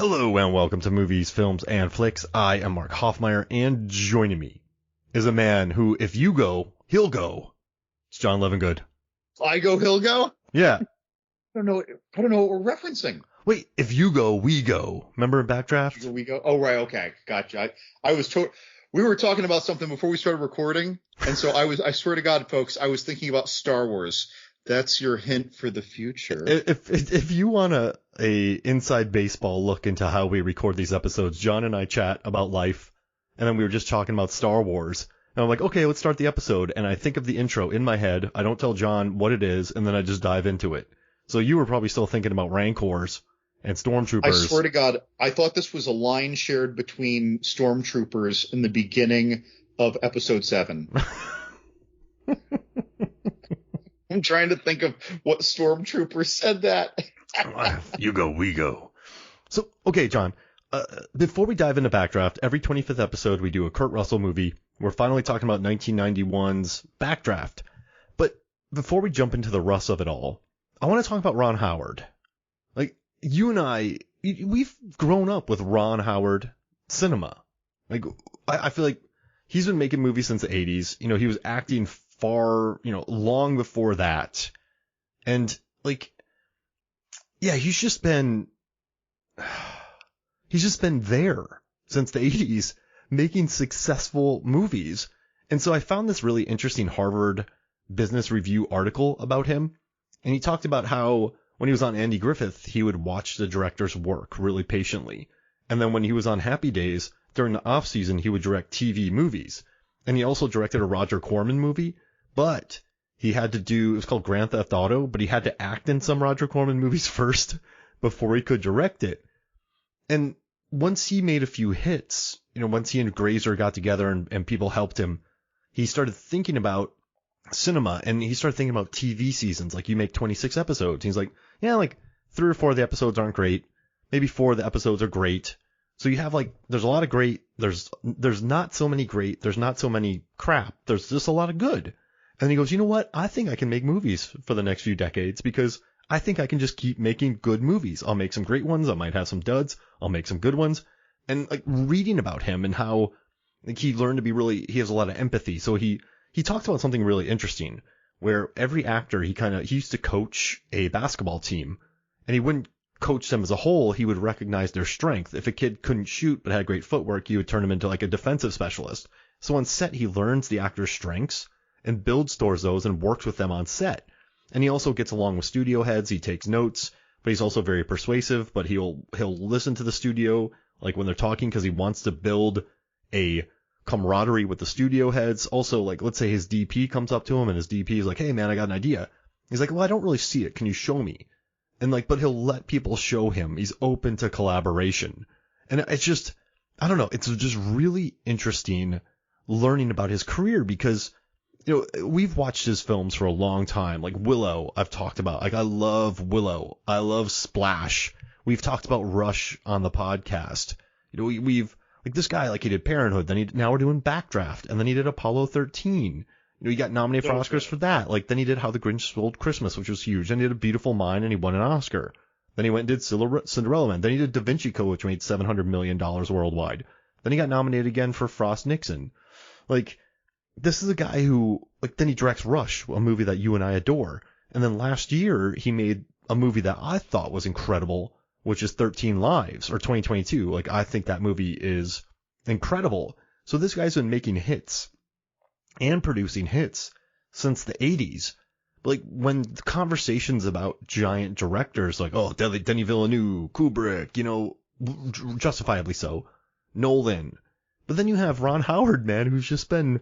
Hello and welcome to Movies, Films, and Flicks. I am Mark Hoffmeyer, and joining me is a man who, if you go, he'll go. It's John Leavengood. I go, he'll go? Yeah. I don't know what we're referencing. Wait, if you go, we go. Remember in Backdraft? We go. Oh, right. Okay. Gotcha. We were talking about something before we started recording. And so I swear to God, folks, I was thinking about Star Wars. That's your hint for the future. If you want a inside baseball look into how we record these episodes, John and I chat about life, and then we were just talking about Star Wars. And I'm like, okay, let's start the episode. And I think of the intro in my head. I don't tell John what it is, and then I just dive into it. So you were probably still thinking about Rancors and Stormtroopers. I swear to God, I thought this was a line shared between Stormtroopers in the beginning of episode 7. I'm trying to think of what Stormtrooper said that. You go, we go. So, okay, John, before we dive into Backdraft, every 25th episode we do a Kurt Russell movie. We're finally talking about 1991's Backdraft. But before we jump into the Russ of it all, I want to talk about Ron Howard. Like, you and I, we've grown up with Ron Howard cinema. Like, I feel like he's been making movies since the 80s. You know, he was acting long before that. And, like, yeah, he's just been there since the 80s making successful movies. And so I found this really interesting Harvard Business Review article about him. And he talked about how when he was on Andy Griffith, he would watch the director's work really patiently. And then when he was on Happy Days, during the off season, he would direct TV movies. And he also directed a Roger Corman movie, but he had to it was called Grand Theft Auto, but he had to act in some Roger Corman movies first before he could direct it. And once he made a few hits, once he and Grazer got together and people helped him, he started thinking about cinema, and he started thinking about TV seasons. Like, you make 26 episodes. He's like, yeah, like 3 or 4 of the episodes aren't great. Maybe 4 of the episodes are great. So you have, like, there's a lot of great, there's not so many great, there's not so many crap, there's just a lot of good. And he goes, you know what? I think I can make movies for the next few decades because I think I can just keep making good movies. I'll make some great ones. I might have some duds. I'll make some good ones. And, like, reading about him and how, like, he learned to be he has a lot of empathy. So he talked about something really interesting where every actor, he used to coach a basketball team, and he wouldn't coach them as a whole. He would recognize their strength. If a kid couldn't shoot but had great footwork, he would turn him into like a defensive specialist. So on set, he learns the actor's strengths and builds towards those and works with them on set. And he also gets along with studio heads. He takes notes, but he's also very persuasive, but he'll listen to the studio, like when they're talking, because he wants to build a camaraderie with the studio heads. Also, like, let's say his DP comes up to him and his DP is like, hey man, I got an idea. He's like, well, I don't really see it. Can you show me? And like, but he'll let people show him. He's open to collaboration. And it's just, I don't know. It's just really interesting learning about his career because, we've watched his films for a long time. Like Willow, I've talked about. Like, I love Willow. I love Splash. We've talked about Rush on the podcast. We've, like, this guy, like, he did Parenthood. Then now we're doing Backdraft. And then he did Apollo 13. He got nominated for Oscars for that. Like, then he did How the Grinch Stole Christmas, which was huge. Then he did A Beautiful Mind, and he won an Oscar. Then he went and did Cinderella Man. Then he did Da Vinci Code, which made $700 million worldwide. Then he got nominated again for Frost Nixon. Like, this is a guy who, like, then he directs Rush, a movie that you and I adore. And then last year, he made a movie that I thought was incredible, which is 13 Lives, or 2022. Like, I think that movie is incredible. So this guy's been making hits and producing hits since the 80s. But, like, when conversations about giant directors, like, oh, Denis Villeneuve, Kubrick, justifiably so, Nolan. But then you have Ron Howard, man, who's just been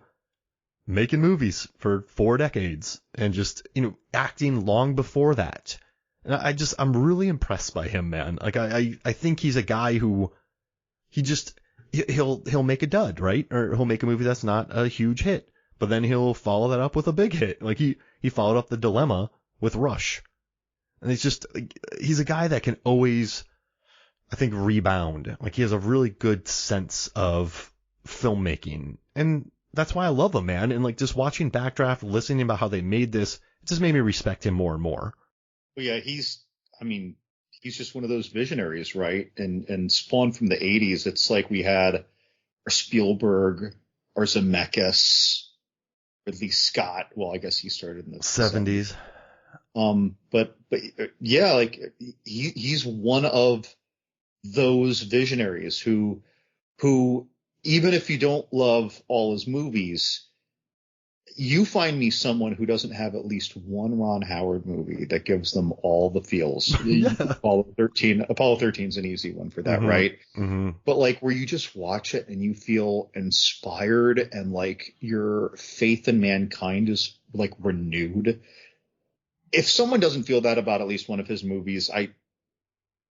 making movies for 4 decades and just, acting long before that. And I'm really impressed by him, man. Like, I think he's a guy who he'll make a dud, right? Or he'll make a movie that's not a huge hit, but then he'll follow that up with a big hit. Like, he followed up The Dilemma with Rush. And it's just, like, he's a guy that can always, I think, rebound. Like, he has a really good sense of filmmaking. And that's why I love him, man. And, like, just watching Backdraft, listening about how they made this, it just made me respect him more and more. Well, yeah, he's he's just one of those visionaries, right? And spawned from the 80s. It's like we had our Spielberg, our Zemeckis, Ridley Scott. Well, I guess he started in the 70s. But yeah, like he's one of those visionaries who even if you don't love all his movies, you find me someone who doesn't have at least one Ron Howard movie that gives them all the feels. Yeah. Apollo 13 is an easy one for that, right? Mm-hmm. But like where you just watch it and you feel inspired and like your faith in mankind is like renewed. If someone doesn't feel that about at least one of his movies, I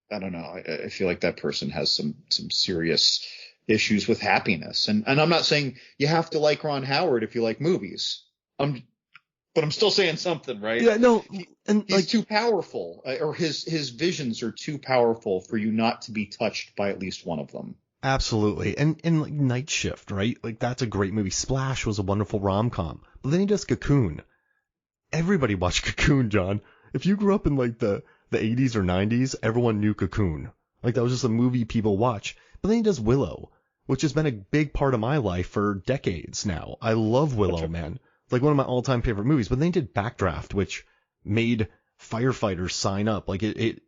don't know. I feel like that person has some serious issues with happiness. And I'm not saying you have to like Ron Howard if you like movies. But I'm still saying something, right? Yeah, no. And he's too powerful, or his visions are too powerful for you not to be touched by at least one of them. Absolutely. And like Night Shift, right? Like that's a great movie. Splash was a wonderful rom-com. But then he does Cocoon. Everybody watched Cocoon, John. If you grew up in like the 80s or 90s, everyone knew Cocoon. Like that was just a movie people watch. But then he does Willow, which has been a big part of my life for decades now. I love Willow, man. It's like one of my all-time favorite movies. But then he did Backdraft, which made firefighters sign up. Like it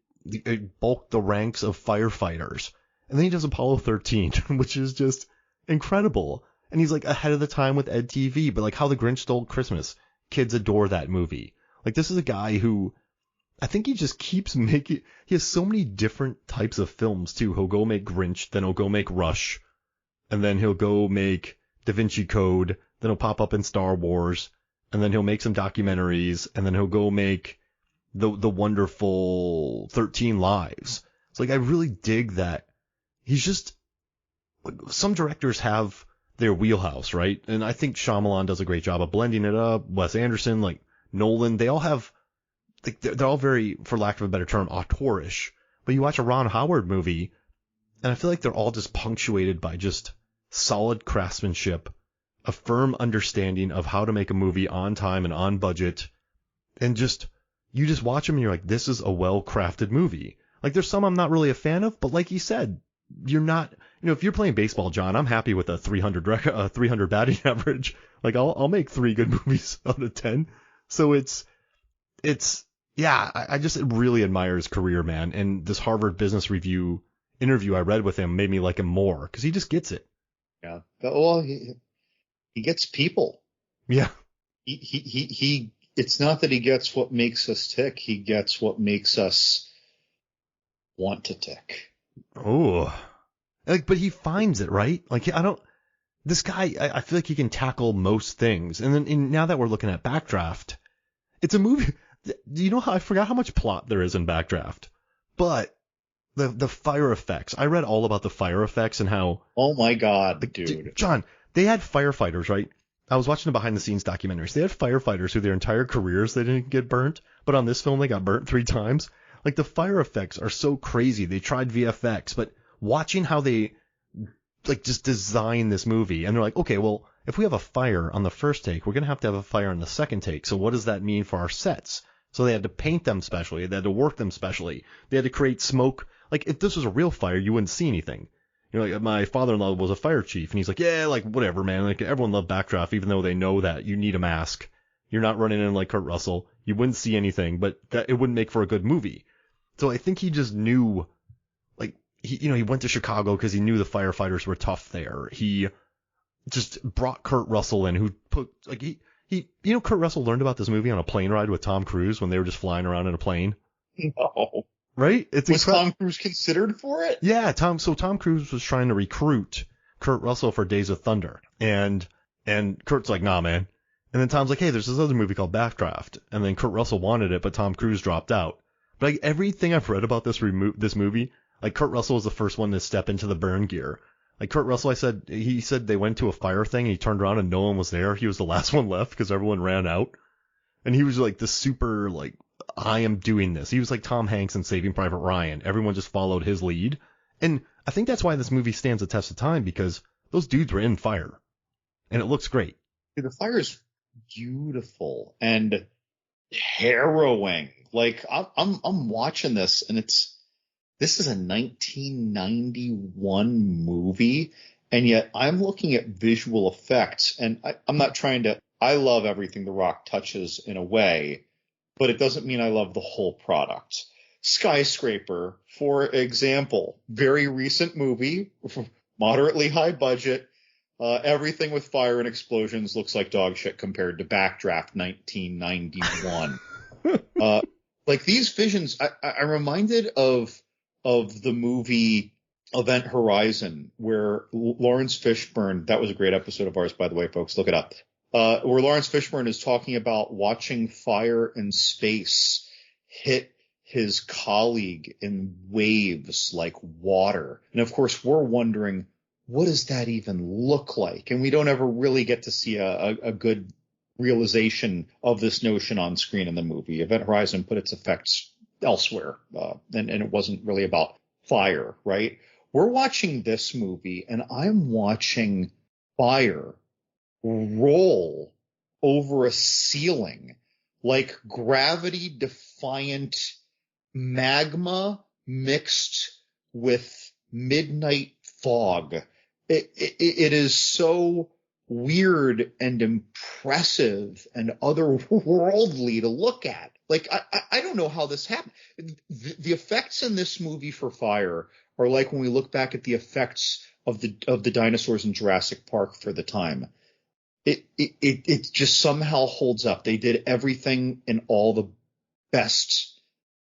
bulked the ranks of firefighters. And then he does Apollo 13, which is just incredible. And he's like ahead of the time with Ed TV, but like How the Grinch Stole Christmas. Kids adore that movie. Like this is a guy who I think he just keeps making, he has so many different types of films too. He'll go make Grinch, then he'll go make Rush, and then he'll go make Da Vinci Code, then he'll pop up in Star Wars, and then he'll make some documentaries, and then he'll go make the wonderful 13 Lives. It's like I really dig that. He's just, some directors have their wheelhouse, right? And I think Shyamalan does a great job of blending it up. Wes Anderson, like Nolan, they all have, like they're all very, for lack of a better term, auteurish. But you watch a Ron Howard movie, and I feel like they're all just punctuated by just solid craftsmanship, a firm understanding of how to make a movie on time and on budget, and just, you just watch them and you're like, this is a well-crafted movie. Like there's some I'm not really a fan of, but like you said, you're not, if you're playing baseball, John, I'm happy with a 300 batting average. Like I'll make 3 good movies out of 10. So it's yeah, I just really admire his career, man. And this Harvard Business Review interview I read with him made me like him more because he just gets it. Yeah. Well, he gets people. Yeah. He it's not that he gets what makes us tick. He gets what makes us want to tick. Oh, like, but he finds it, right? Like, this guy, I feel like he can tackle most things. And then now that we're looking at Backdraft, it's a movie. Do you know how, I forgot how much plot there is in Backdraft, but the fire effects, I read all about the fire effects and how, oh my God, dude. John, they had firefighters, right? I was watching the behind the scenes documentaries. They had firefighters who their entire careers, they didn't get burnt, but on this film, they got burnt 3 times. Like the fire effects are so crazy. They tried VFX, but watching how they like just design this movie, and they're like, okay, well, if we have a fire on the first take, we're going to have a fire on the second take. So what does that mean for our sets? So they had to paint them specially. They had to work them specially. They had to create smoke. Like if this was a real fire, you wouldn't see anything. Like my father-in-law was a fire chief, and he's like, yeah, like whatever, man. Like everyone loved Backdraft, even though they know that you need a mask. You're not running in like Kurt Russell. You wouldn't see anything, but that it wouldn't make for a good movie. So I think he just knew, like, he went to Chicago because he knew the firefighters were tough there. He just brought Kurt Russell in, who put, like, Kurt Russell learned about this movie on a plane ride with Tom Cruise when they were just flying around in a plane. No. Right? Was Tom Cruise considered for it? Yeah, Tom Cruise was trying to recruit Kurt Russell for Days of Thunder. And Kurt's like, nah, man. And then Tom's like, hey, there's this other movie called Backdraft. And then Kurt Russell wanted it, but Tom Cruise dropped out. But like everything I've read about this movie, like Kurt Russell was the first one to step into the burn gear. Like Kurt Russell, he said they went to a fire thing and he turned around and no one was there. He was the last one left because everyone ran out. And he was like the super, like, I am doing this. He was like Tom Hanks in Saving Private Ryan. Everyone just followed his lead. And I think that's why this movie stands the test of time, because those dudes were in fire. And it looks great. The fire is beautiful and harrowing. Like I'm watching this and it's This is a 1991 movie, and yet I'm looking at visual effects, and I'm not trying to. I love everything The Rock touches in a way, but it doesn't mean I love the whole product. Skyscraper, for example, very recent movie, moderately high budget. Everything with fire and explosions looks like dog shit compared to Backdraft 1991. Like these visions, I'm reminded of the movie Event Horizon, where Lawrence Fishburne, that was a great episode of ours, by the way, folks, look it up, where Lawrence Fishburne is talking about watching fire in space hit his colleague in waves like water. And of course, we're wondering, what does that even look like? And we don't ever really get to see a good realization of this notion on screen in the movie. Event Horizon put its effects elsewhere, and it wasn't really about fire, right? We're watching this movie, and I'm watching fire roll over a ceiling like gravity-defiant magma mixed with midnight fog. It is so weird and impressive and otherworldly to look at. Like, I don't know how this happened. The effects in this movie for fire are like when we look back at the effects of the dinosaurs in Jurassic Park for the time. It just somehow holds up. They did everything in all the best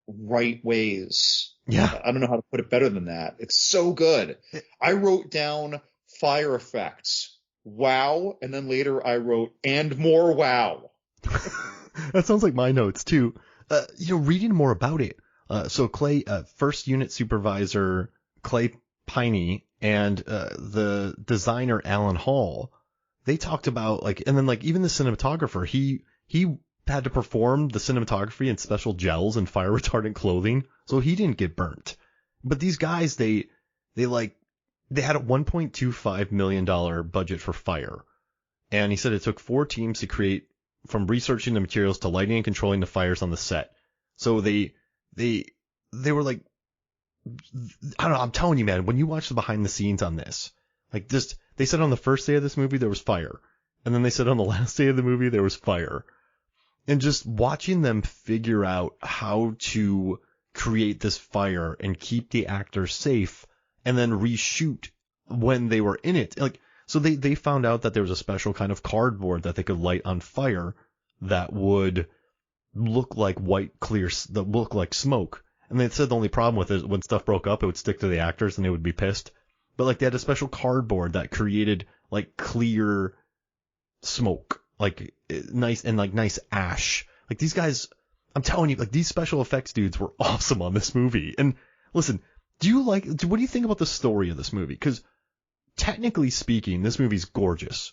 right ways. Yeah. I don't know how to put it better than that. It's so good. I wrote down fire effects. Wow. And then later I wrote, and more wow. That sounds like my notes too. Reading more about it. So Clay, first unit supervisor Clay Piney and the designer Alan Hall, they talked about and then even the cinematographer, he had to perform the cinematography in special gels and fire retardant clothing, so he didn't get burnt. But these guys, they had a $1.25 million budget for fire. And he said it took 4 teams to create, from researching the materials to lighting and controlling the fires on the set. So they were like, I don't know, I'm telling you, man, when you watch the behind the scenes on this, they said on the first day of this movie there was fire. And then they said on the last day of the movie there was fire. And just watching them figure out how to create this fire and keep the actors safe and then reshoot when they were in it. So they found out that there was a special kind of cardboard that they could light on fire that would look like that look like smoke. And they said the only problem with it, when stuff broke up, it would stick to the actors and they would be pissed. But they had a special cardboard that created clear smoke, nice ash. These guys, I'm telling you, these special effects dudes were awesome on this movie. And listen, what do you think about the story of this movie? Because technically speaking, this movie's gorgeous.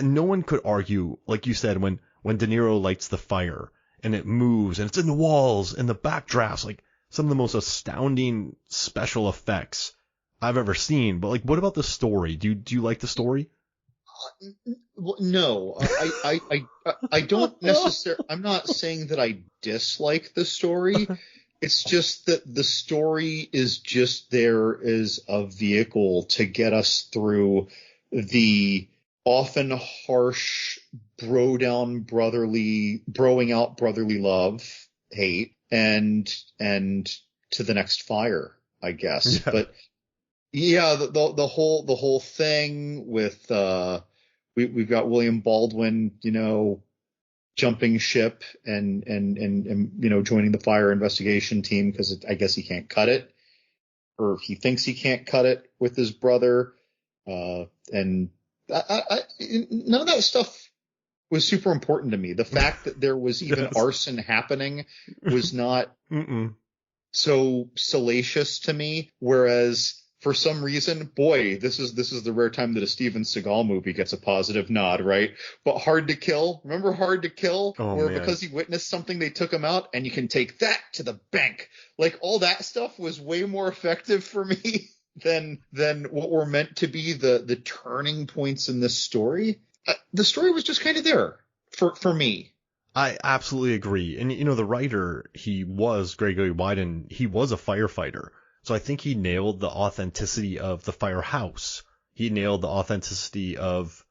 No one could argue, like you said, when De Niro lights the fire and it moves and it's in the walls and the backdrafts, some of the most astounding special effects I've ever seen. But what about the story? Do you like the story? No, I don't necessarily. I'm not saying that I dislike the story. It's just that the story is just there as a vehicle to get us through the often harsh broing out brotherly love, hate, and to the next fire, I guess. Yeah. But yeah, the whole thing with we've got William Baldwin, jumping ship and joining the fire investigation team because I guess he can't cut it, or he thinks he can't cut it with his brother. And none of that stuff was super important to me. The fact that there was even arson happening was not so salacious to me. Whereas for some reason, boy, this is the rare time that a Steven Seagal movie gets a positive nod, right? But Hard to Kill, remember Hard to Kill? Where because he witnessed something, they took him out, and you can take that to the bank. All that stuff was way more effective for me than what were meant to be the turning points in this story. The story was just kind of there for me. I absolutely agree. And, the writer, he was Gregory Wyden. He was a firefighter. So I think he nailed the authenticity of the firehouse. He nailed the authenticity of,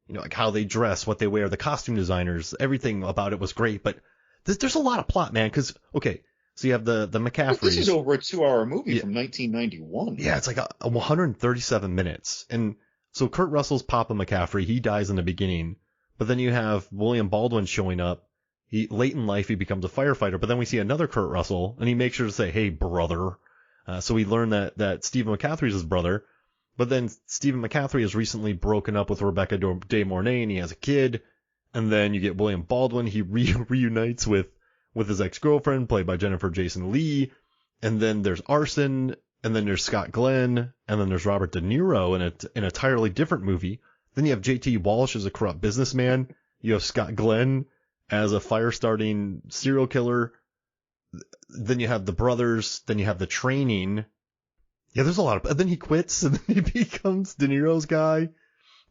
like how they dress, what they wear, the costume designers, everything about it was great. But there's a lot of plot, man. Cause, okay, so you have the McCaffreys. This is over a 2-hour movie from 1991. Yeah, it's like 137 minutes. And so Kurt Russell's Papa McCaffrey, he dies in the beginning. But then you have William Baldwin showing up. Late in life, he becomes a firefighter. But then we see another Kurt Russell, and he makes sure to say, "Hey, brother." So we learn that Stephen McCaffrey's his brother. But then Stephen McCaffrey has recently broken up with Rebecca De Mornay, and he has a kid. And then you get William Baldwin. He reunites with his ex-girlfriend, played by Jennifer Jason Leigh. And then there's arson. And then there's Scott Glenn. And then there's Robert De Niro in an entirely different movie. Then you have J.T. Walsh as a corrupt businessman. You have Scott Glenn as a fire-starting serial killer. Then you have the brothers. Then you have the training. Yeah, there's a lot of... Then he quits, and then he becomes De Niro's guy.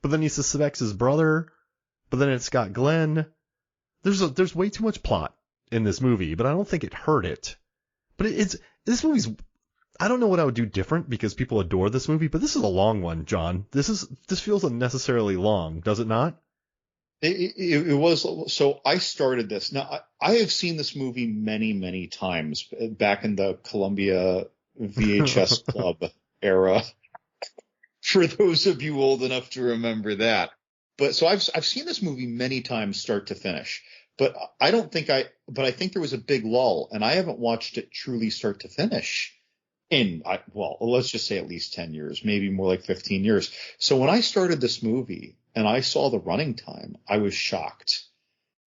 But then he suspects his brother. But then it's Scott Glenn. There's way too much plot in this movie, but I don't think it hurt it. But this movie's... I don't know what I would do different because people adore this movie, but this is a long one, John. This feels unnecessarily long, does it not? It was. So I started this. Now, I have seen this movie many, many times back in the Columbia VHS Club era. For those of you old enough to remember that. But so I've seen this movie many times start to finish. But I think there was a big lull, and I haven't watched it truly start to finish let's just say at least 10 years, maybe more like 15 years. So when I started this movie and I saw the running time, I was shocked.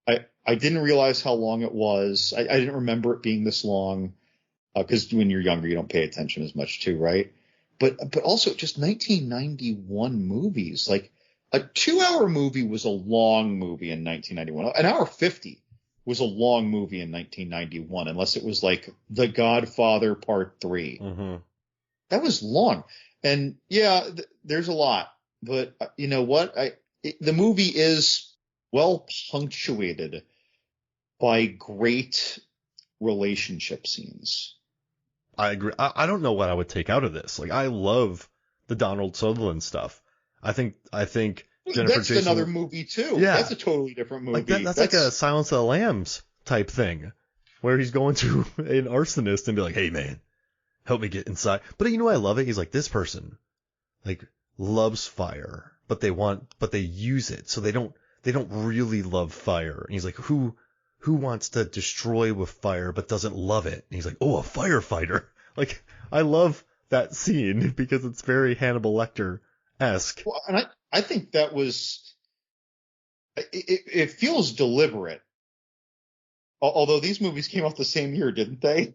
I didn't realize how long it was. I didn't remember it being this long, because when you're younger, you don't pay attention as much too, right? But also just 1991 movies, like a 2-hour movie was a long movie in 1991. An hour 50 was a long movie in 1991, unless it was like The Godfather Part 3. Mm-hmm. That was long. And yeah, there's a lot. But you know what? The movie is well punctuated by great relationship scenes. I agree. I don't know what I would take out of this. Like, I love the Donald Sutherland stuff. I think Jennifer That's Jason, another movie too. Yeah. That's a totally different movie. Like that's like a Silence of the Lambs type thing, where he's going to an arsonist and be like, "Hey man, help me get inside." But you know why I love it? He's like, this person like loves fire, but they use it, so they don't really love fire. And he's like, who wants to destroy with fire but doesn't love it? And he's like, oh, a firefighter. Like, I love that scene because it's very Hannibal Lecter-esque. Well, and I think that was it feels deliberate. Although these movies came out the same year, didn't they?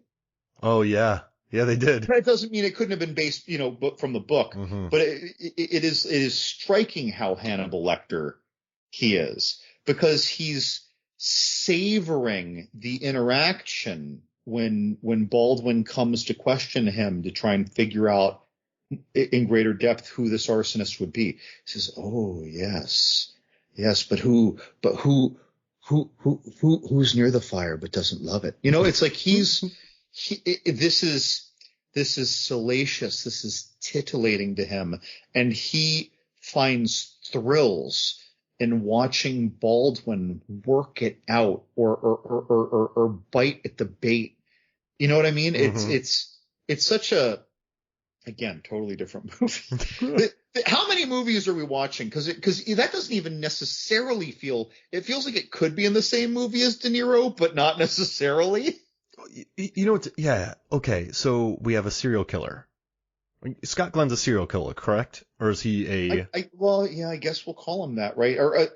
Oh yeah. Yeah, they did. That doesn't mean it couldn't have been based, from the book. Mm-hmm. But it is striking how Hannibal Lecter he is, because he's savoring the interaction when Baldwin comes to question him to try and figure out in greater depth who this arsonist would be. He says, "Oh yes, but who's near the fire but doesn't love it?" It's like this is salacious. This is titillating to him, and he finds thrills in watching Baldwin work it out or bite at the bait. You know what I mean? Mm-hmm. It's such a, again, totally different movie. How many movies are we watching? Because that doesn't even necessarily feel. It feels like it could be in the same movie as De Niro, but not necessarily. Yeah. Okay. So we have a serial killer. Scott Glenn's a serial killer, correct? Or is he a? I guess we'll call him that, right? Or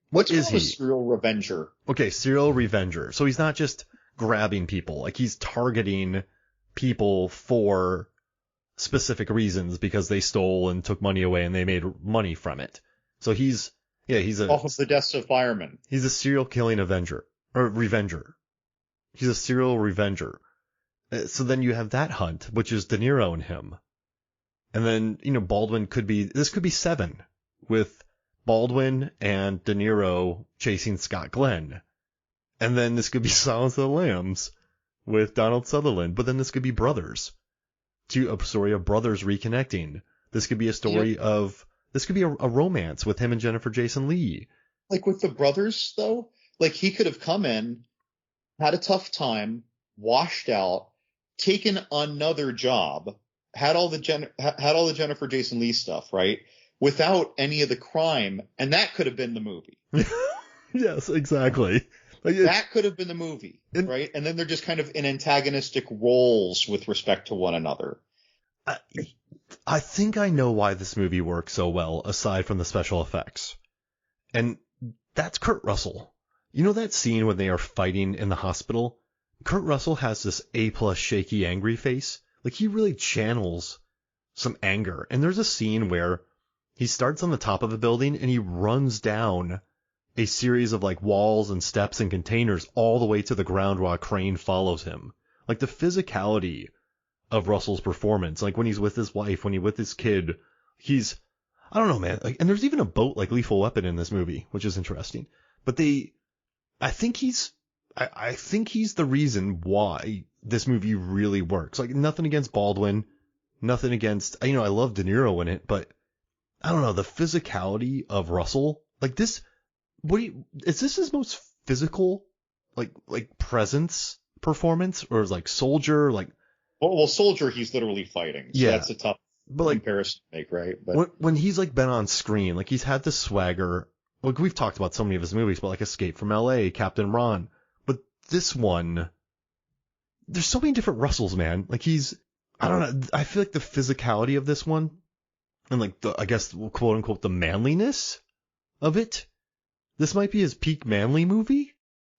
what is he? A serial revenger. Okay, serial revenger. So he's not just grabbing people; like he's targeting people for specific reasons because they stole and took money away and they made money from it. So he's off of the deaths of firemen. He's a serial killing avenger or revenger. He's a serial revenger. So then you have that hunt, which is De Niro and him. And then, Baldwin could be 7 with Baldwin and De Niro chasing Scott Glenn. And then this could be Silence of the Lambs with Donald Sutherland, but then this could be brothers. a story of brothers reconnecting. This could be a story this could be a romance with him and Jennifer Jason Leigh. Like with the brothers, though, like he could have come in, had a tough time, washed out, taken another job, had all the Jennifer Jason Leigh stuff, right? Without any of the crime, and that could have been the movie. Yes, exactly. That could have been the movie, right? And then they're just kind of in antagonistic roles with respect to one another. I think I know why this movie works so well, aside from the special effects. And that's Kurt Russell. You know that scene when they are fighting in the hospital? Kurt Russell has this A+ shaky angry face. Like he really channels some anger. And there's a scene where he starts on the top of a building and he runs down a series of like walls and steps and containers all the way to the ground while a crane follows him. Like the physicality of Russell's performance, like when he's with his wife, when he's with his kid, I don't know, man. Like, and there's even a boat like Lethal Weapon in this movie, which is interesting. But I think he's the reason why this movie really works. Like nothing against Baldwin, nothing against, I love De Niro in it, but I don't know, the physicality of Russell, like this, is this his most physical, like presence performance, or is like Soldier, like, well, Soldier, he's literally fighting. So that's a tough comparison to make, right? But when he's like been on screen, like he's had the swagger. Like we've talked about so many of his movies, but like Escape from L.A., Captain Ron. But this one, there's so many different Russells, man. Like I don't know. I feel like the physicality of this one, and like I guess quote unquote the manliness of it. This might be his peak manly movie.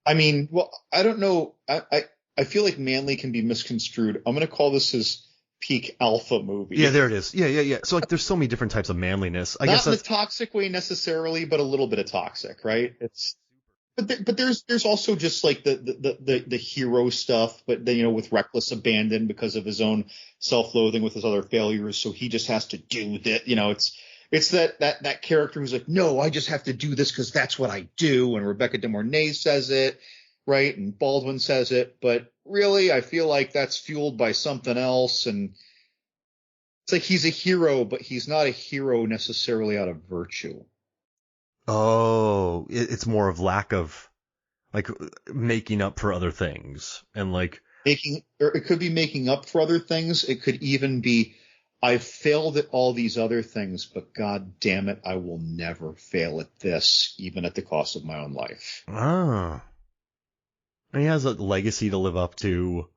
I mean, well, I don't know. I feel like manly can be misconstrued. I'm going to call this his peak alpha movie. Yeah, there it is. Yeah. So like there's so many different types of manliness. I guess not in a toxic way necessarily, but a little bit of toxic, right? But there's also just like the hero stuff, but then, with reckless abandon because of his own self-loathing with his other failures. So he just has to do that. It's that character who's like, no, I just have to do this because that's what I do. And Rebecca De Mornay says it, right? And Baldwin says it. But really, I feel like that's fueled by something else. And it's like he's a hero, but he's not a hero necessarily out of virtue. Oh, it's more of lack of like making up for other things, and like or it could be making up for other things. It could even be, I've failed at all these other things, but God damn it, I will never fail at this, even at the cost of my own life. Ah. And he has a legacy to live up to.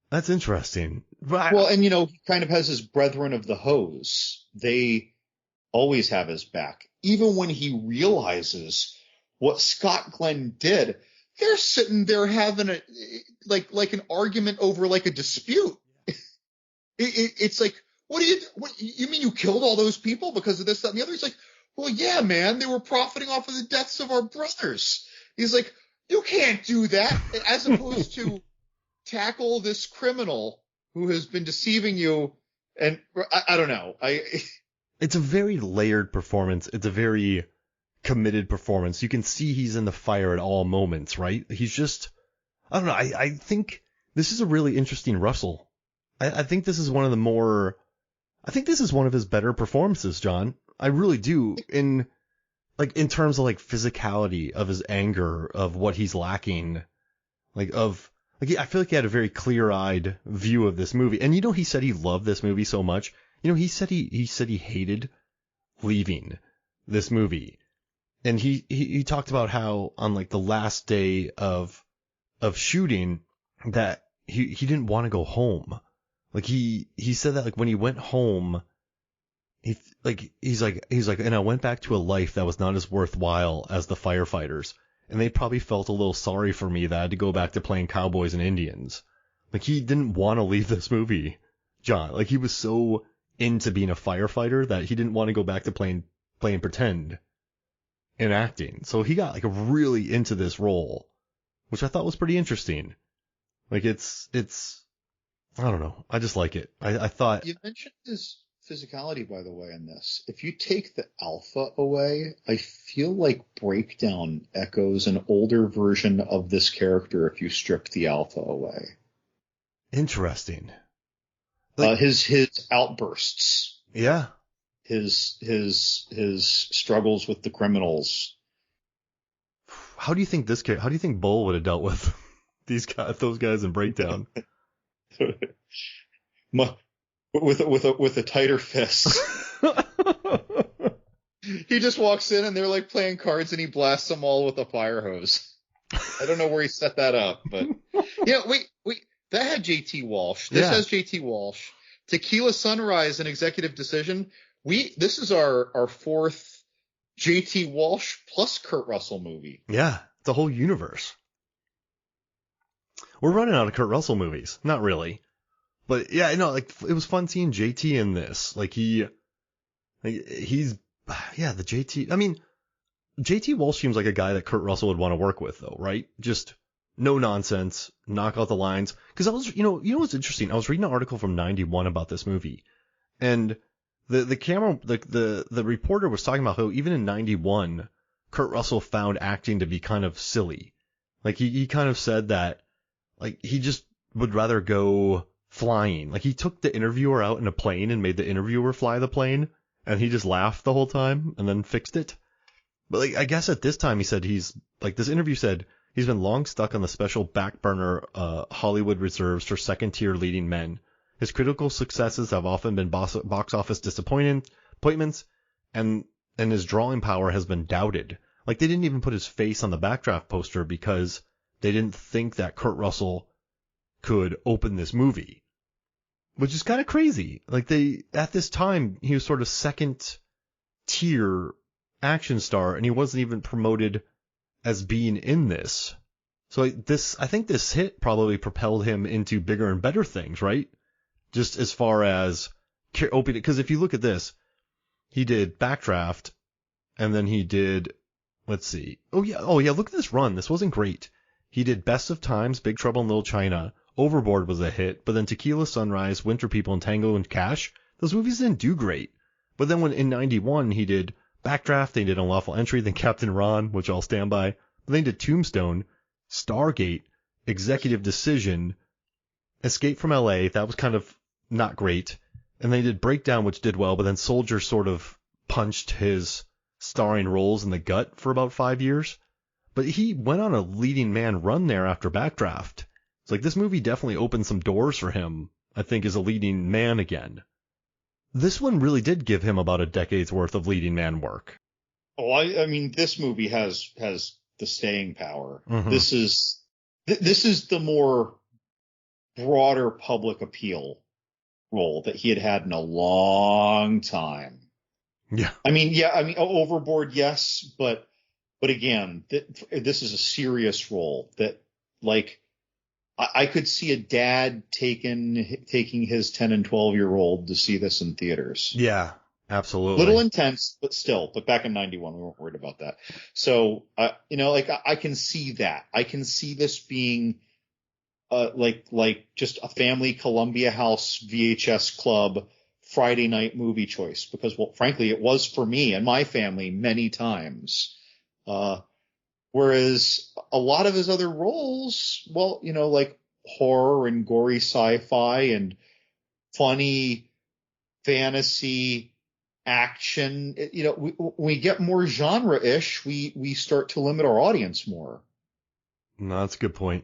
That's interesting. Well, and he kind of has his brethren of the hose. They always have his back. Even when he realizes what Scott Glenn did, they're sitting there having like an argument over like a dispute. It's like, what you mean you killed all those people because of this, that, and the other? He's like, well, yeah, man, they were profiting off of the deaths of our brothers. He's like, you can't do that, as opposed to tackle this criminal who has been deceiving you. And I don't know. It's a very layered performance. It's a very committed performance. You can see he's in the fire at all moments, right? He's just, I don't know. I think this is a really interesting Russell. I think this is one of his better performances, John. I really do. In terms of like physicality of his anger, of what he's lacking, I feel like he had a very clear-eyed view of this movie. And he said he loved this movie so much. He said he hated leaving this movie. And he talked about how on like the last day of shooting that he didn't want to go home. Like he said that like when he went home, he's like, and I went back to a life that was not as worthwhile as the firefighters. And they probably felt a little sorry for me that I had to go back to playing cowboys and Indians. Like he didn't want to leave this movie, John. Like he was so into being a firefighter that he didn't want to go back to playing pretend and acting. So he got like really into this role, which I thought was pretty interesting. Like it's I don't know. I just like it. I thought you mentioned his physicality, by the way, in this. If you take the alpha away, I feel like Breakdown echoes an older version of this character if you strip the alpha away. Interesting. Like, his outbursts, yeah. his struggles with the criminals. How do you think how do you think Bull would have dealt with those guys in Breakdown? with a tighter fist. He just walks in and they're like playing cards and he blasts them all with a fire hose. I don't know where he set that up, but yeah, wait, that had JT Walsh. This has JT Walsh. Tequila Sunrise, an executive decision. This is our fourth JT Walsh plus Kurt Russell movie. Yeah, it's a whole universe. We're running out of Kurt Russell movies. Not really. But yeah, no, like it was fun seeing JT in this. Like he's the JT. I mean, JT Walsh seems like a guy that Kurt Russell would want to work with though, right? Just no nonsense, knock out the lines. Cause I was, you know what's interesting? I was reading an article from 91 about this movie, and the reporter was talking about how even in 91, Kurt Russell found acting to be kind of silly. Like he kind of said that, like he just would rather go flying. Like he took the interviewer out in a plane and made the interviewer fly the plane, and he just laughed the whole time and then fixed it. But like, I guess at this time he said this interview said he's been long stuck on the special back burner Hollywood reserves for second tier leading men. His critical successes have often been box office disappointments, and his drawing power has been doubted. Like they didn't even put his face on the Backdraft poster because they didn't think that Kurt Russell could open this movie, which is kind of crazy. Like at this time, he was sort of second tier action star and he wasn't even promoted as being in this. So I think this hit probably propelled him into bigger and better things, right? Just as far as opening, because if you look at this, he did Backdraft and then he did, let's see. Oh yeah. Look at this run. This wasn't great. He did Best of Times, Big Trouble in Little China. Overboard was a hit, but then Tequila Sunrise, Winter People, and Tango and Cash, those movies didn't do great. But then when in 91 he did Backdraft, they did Unlawful Entry, then Captain Ron, which I'll stand by. But then he did Tombstone, Stargate, Executive Decision, Escape from LA, that was kind of not great. And then he did Breakdown, which did well, but then Soldier sort of punched his starring roles in the gut for about 5 years. But he went on a leading man run there after Backdraft. It's like this movie definitely opened some doors for him, I think, as a leading man again. This one really did give him about a decade's worth of leading man work. Oh, I mean, this movie has the staying power. Mm-hmm. This is the more broader public appeal role that he had in a long time. Yeah. I mean, Overboard, yes, but again, this is a serious role that, like, I could see a dad taking his 10 and 12-year-old to see this in theaters. Yeah, absolutely. Little intense, but still. But back in 91, we weren't worried about that. So, I can see that. I can see this being, like just a family Columbia House VHS club Friday night movie choice. Because, well, frankly, it was for me and my family many times. Whereas a lot of his other roles, well, like horror and gory sci-fi and funny fantasy action, when we get more genre-ish, we start to limit our audience more. No, that's a good point.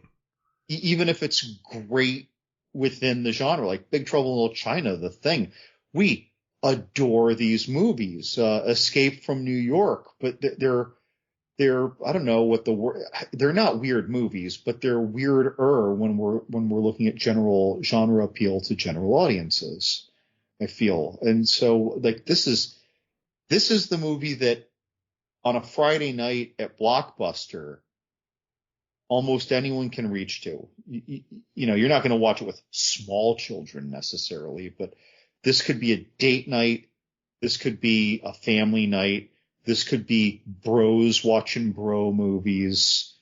Even if it's great within the genre, like Big Trouble in Little China, The Thing, we adore these movies. Escape from New York, but they're I don't know what the word. They're not weird movies, but they're weirder when we're looking at general genre appeal to general audiences, I feel. And so, like, this is the movie that on a Friday night at Blockbuster, almost anyone can reach to. You're not going to watch it with small children necessarily, but this could be a date night. This could be a family night. This could be bros watching bro movies,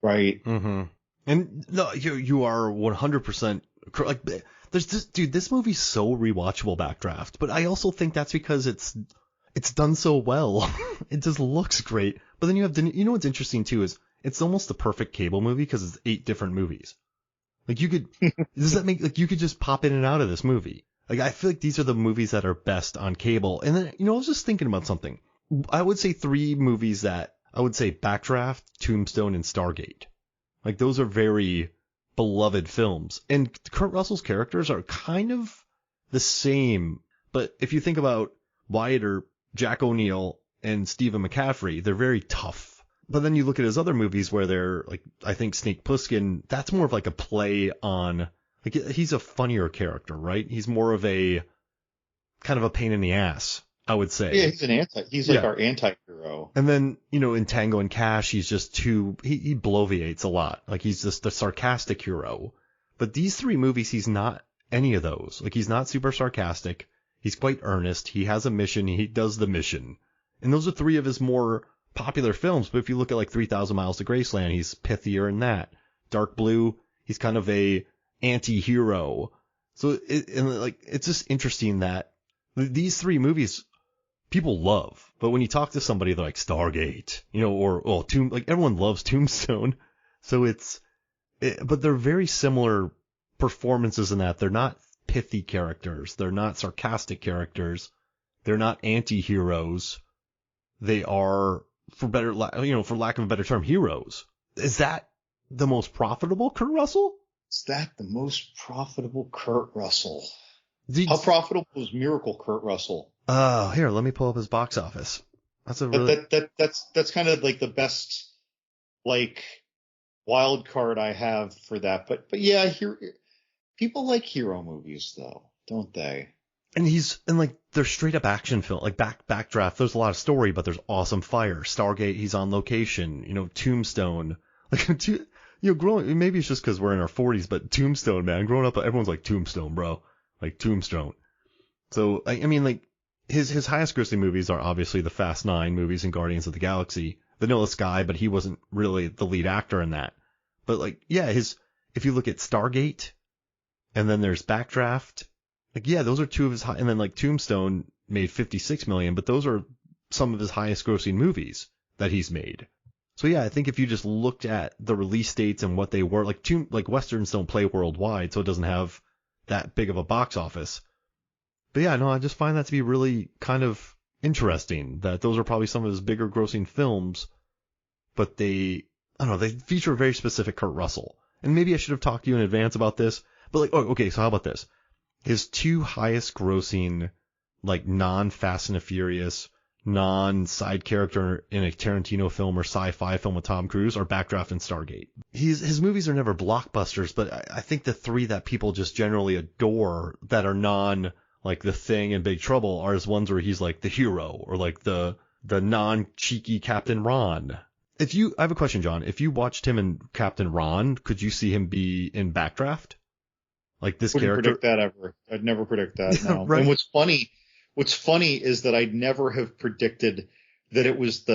right? Mm-hmm. And no, you are 100% correct. Like, there's this movie's so rewatchable, Backdraft, but I also think that's because it's done so well. It just looks great. But then you have what's interesting too is it's almost the perfect cable movie because it's 8 different movies. Like you could, does that make, like you could just pop in and out of this movie? Like, I feel like these are the movies that are best on cable. And then, I was just thinking about something. I would say 3 movies that I would say Backdraft, Tombstone, and Stargate. Like, those are very beloved films. And Kurt Russell's characters are kind of the same. But if you think about Wyatt or Jack O'Neill and Stephen McCaffrey, they're very tough. But then you look at his other movies where they're like, I think Snake Plissken, that's more of like a play on, like, he's a funnier character, right? He's more of a kind of a pain in the ass, I would say. Yeah, he's like our anti-hero. And then, in Tango and Cash, he's just he bloviates a lot. Like, he's just the sarcastic hero. But these 3 movies, he's not any of those. Like, he's not super sarcastic. He's quite earnest. He has a mission. He does the mission. And those are 3 of his more popular films. But if you look at like 3,000 Miles to Graceland, he's pithier in that. Dark Blue, he's kind of a anti-hero. So it's just interesting that these 3 movies people love, but when you talk to somebody, they're like Stargate, like everyone loves Tombstone. So but they're very similar performances in that they're not pithy characters. They're not sarcastic characters. They're not anti-heroes. They are, for lack of a better term, heroes. Is that the most profitable Kurt Russell? Is that the most profitable Kurt Russell? How profitable was Miracle Kurt Russell? Here, let me pull up his box office. That's that's kind of like the best, like, wild card I have for that. But yeah, people like hero movies though, don't they? And they're straight up action film, like Backdraft. There's a lot of story, but there's awesome fire. Stargate, he's on location. Tombstone, like, growing, maybe it's just because we're in our 40s, but Tombstone, man, growing up, everyone's like Tombstone, bro, like Tombstone. So I mean, like, his highest grossing movies are obviously the Fast 9 movies and Guardians of the Galaxy. Vanilla Sky, but he wasn't really the lead actor in that. But like, yeah, if you look at Stargate, and then there's Backdraft, like, yeah, those are 2 of his and then like Tombstone made $56 million, but those are some of his highest grossing movies that he's made. So yeah, I think if you just looked at the release dates and what they were, like Westerns don't play worldwide, so it doesn't have that big of a box office. But yeah, no, I just find that to be really kind of interesting that those are probably some of his bigger grossing films, but they feature a very specific Kurt Russell. And maybe I should have talked to you in advance about this, but like, okay, so how about this? His 2 highest grossing, like, non-Fast and the Furious, non-side character in a Tarantino film or sci-fi film with Tom Cruise are Backdraft and Stargate. His movies are never blockbusters, but I think the 3 that people just generally adore that are like The Thing and Big Trouble are his ones where he's like the hero or like the non-cheeky Captain Ron. I have a question, John. If you watched him in Captain Ron, could you see him be in Backdraft? Like this character? Wouldn't predict that ever. I'd never predict that. No. Right. And what's funny is that I'd never have predicted that it was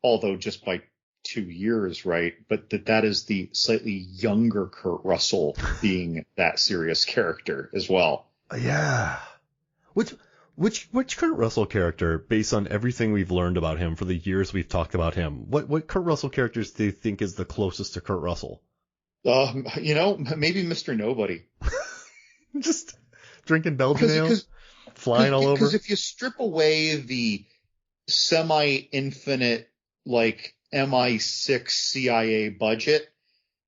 although just by 2 years, right? But that is the slightly younger Kurt Russell being that serious character as well. Yeah. Which Kurt Russell character, based on everything we've learned about him for the years we've talked about him, what Kurt Russell characters do you think is the closest to Kurt Russell? Maybe Mr. Nobody. Just drinking Belgian ale, flying all over. Because if you strip away the semi-infinite, like, MI6 CIA budget,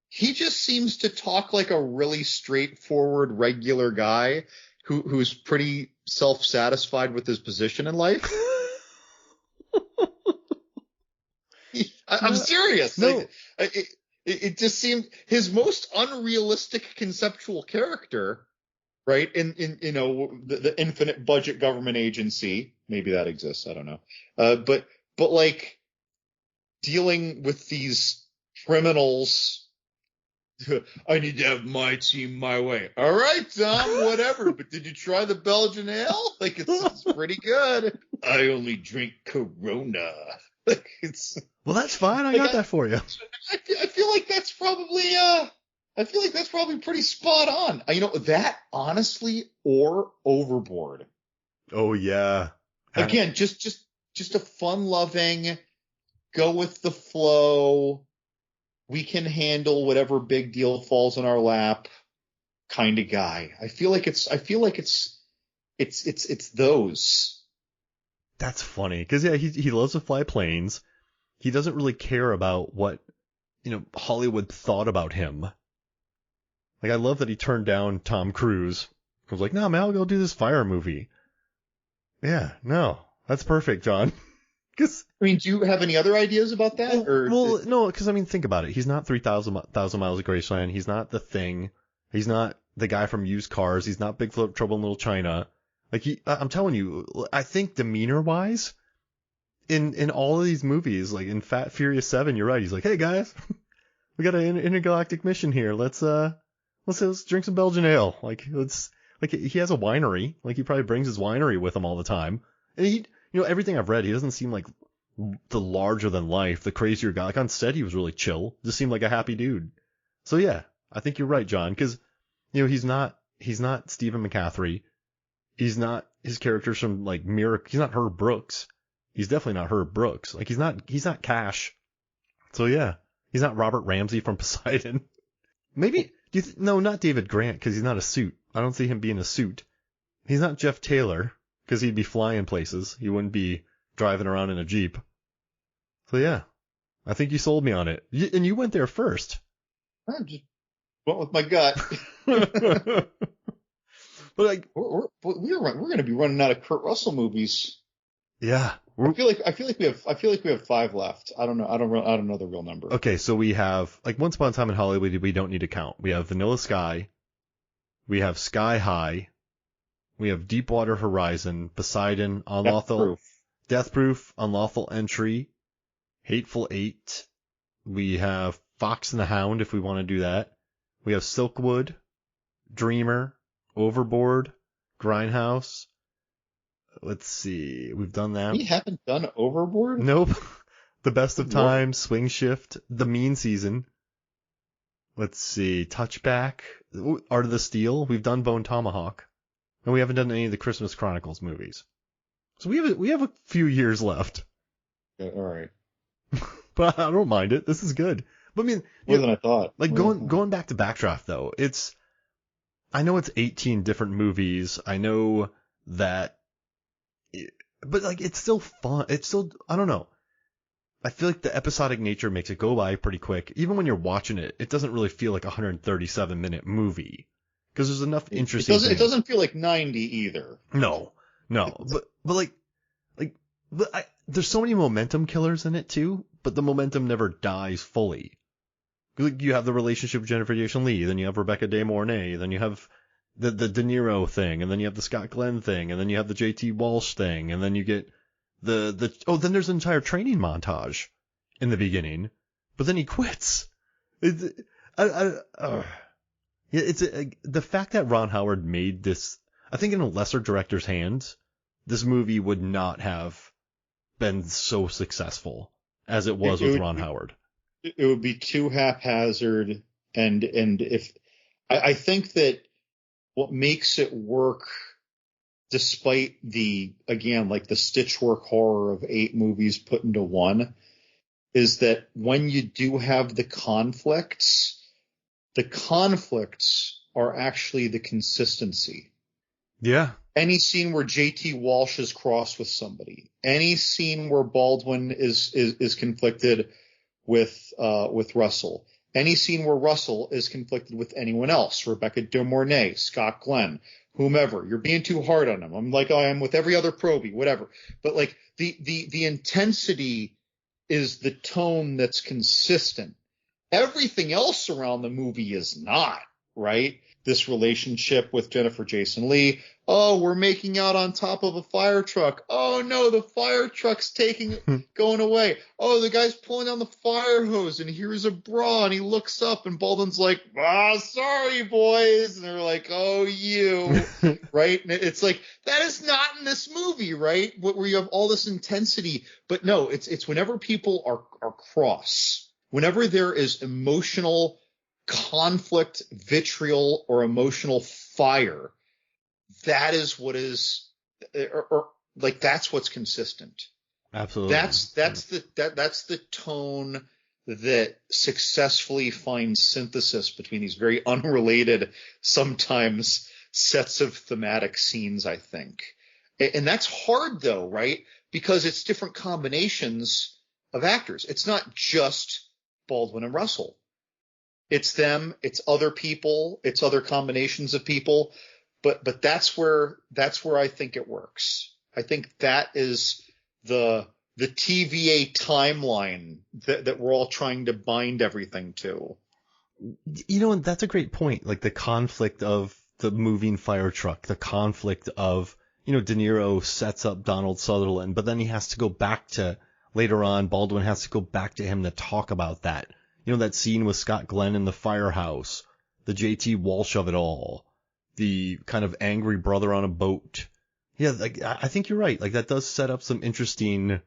he just seems to talk like a really straightforward, regular guy who's pretty self-satisfied with his position in life. I'm serious. No. It just seemed his most unrealistic conceptual character, right? In the infinite budget government agency, maybe that exists. I don't know. But like dealing with these criminals. I need to have my team my way. All right, Tom, whatever. But did you try the Belgian ale? Like, it's pretty good. I only drink Corona. Like, well, that's fine. I got that for you. I feel like that's probably pretty spot on. That honestly, or Overboard. Oh yeah. Again, just a fun-loving, go with the flow. We can handle whatever big deal falls in our lap kind of guy. I feel like it's It's those. That's funny. Because, yeah, he loves to fly planes. He doesn't really care about what, Hollywood thought about him. Like, I love that he turned down Tom Cruise. I was like, no, man, I'll go do this fire movie. Yeah, no, that's perfect, John. I mean, do you have any other ideas about that? Well, no, because, I mean, think about it. He's not 3,000 Miles of Graceland. He's not The Thing. He's not the guy from Used Cars. He's not Big Trouble in Little China. Like, I'm telling you, I think demeanor-wise, in all of these movies, like in Fat Furious 7, you're right. He's like, hey, guys, we got an intergalactic mission here. Let's drink some Belgian ale. Like, he has a winery. Like, he probably brings his winery with him all the time. And everything I've read, he doesn't seem like the larger than life, the crazier guy. Like, on set, he was really chill. Just seemed like a happy dude. So yeah, I think you're right, John, because, he's not Stephen McCaffrey. He's not his characters from, like, Miracle. He's not Herb Brooks. He's definitely not Herb Brooks. Like, he's not Cash. So yeah, he's not Robert Ramsey from Poseidon. Maybe, no, not David Grant, because he's not a suit. I don't see him being a suit. He's not Jeff Taylor, because he'd be flying places. He wouldn't be driving around in a Jeep. So yeah, I think you sold me on it. And you went there first. I just went with my gut. But like, we're going to be running out of Kurt Russell movies. Yeah. I feel like we have 5 left. I don't know the real number. Okay, so we have, like, Once Upon a Time in Hollywood, we don't need to count. We have Vanilla Sky. We have Sky High. We have Deepwater Horizon, Poseidon, Unlawful, Death Proof, Unlawful Entry, Hateful Eight. We have Fox and the Hound, if we want to do that. We have Silkwood, Dreamer, Overboard, Grindhouse. Let's see. We've done that. We haven't done Overboard? Nope. The Best of Time, Swing Shift, The Mean Season. Let's see. Touchback, Art of the Steel. We've done Bone Tomahawk. And we haven't done any of the Christmas Chronicles movies. So we have a few years left. Yeah, all right. But I don't mind it. This is good. But I mean, more than I thought. Like going back to Backdraft though, I know it's 18 different movies. I know that, but like it's still fun. It's still, I don't know. I feel like the episodic nature makes it go by pretty quick. Even when you're watching it, it doesn't really feel like a 137-minute movie because there's enough interesting. It doesn't feel like 90 either. No. But there's so many momentum killers in it too. But the momentum never dies fully. You have the relationship with Jennifer Jason Leigh, then you have Rebecca De Mornay, then you have the De Niro thing, and then you have the Scott Glenn thing, and then you have the J.T. Walsh thing, and then you get then there's an entire training montage in the beginning, but then he quits. The fact that Ron Howard made this, I think in a lesser director's hands, this movie would not have been so successful as it was with Ron Howard. It would be too haphazard, and if I think that what makes it work, despite the stitchwork horror of 8 movies put into one, is that when you do have the conflicts are actually the consistency. Yeah. Any scene where J.T. Walsh is cross with somebody, any scene where Baldwin is conflicted with Russell, any scene where Russell is conflicted with anyone else, Rebecca De Mornay, Scott Glenn, whomever, you're being too hard on him. I'm like I am with every other probie, whatever. But like the intensity is the tone that's consistent. Everything else around the movie is not, right? This relationship with Jennifer Jason Leigh. Oh, we're making out on top of a fire truck. Oh no, the fire truck's going away. Oh, the guy's pulling down the fire hose and here's a bra and he looks up and Baldwin's like, sorry boys. And they're like, oh, you, right? And it's like, that is not in this movie, right? Where you have all this intensity, but no, it's whenever people are cross, whenever there is emotional conflict, vitriol, or emotional fire, that is what is, or like that's what's consistent. Absolutely. That's the tone that successfully finds synthesis between these very unrelated, sometimes sets of thematic scenes, I think. And that's hard though, right? Because it's different combinations of actors. It's not just Baldwin and Russell. It's them, it's other people, it's other combinations of people. But that's where I think it works. I think that is the TVA timeline that we're all trying to bind everything to. You know, and that's a great point. Like the conflict of the moving fire truck, the conflict of, you know, De Niro sets up Donald Sutherland, but then he has to go back to, later on, Baldwin has to go back to him to talk about that. You know, that scene with Scott Glenn in the firehouse, the JT Walsh of it all, the kind of angry brother on a boat. Yeah, like, I think you're right. Like, that does set up some interesting,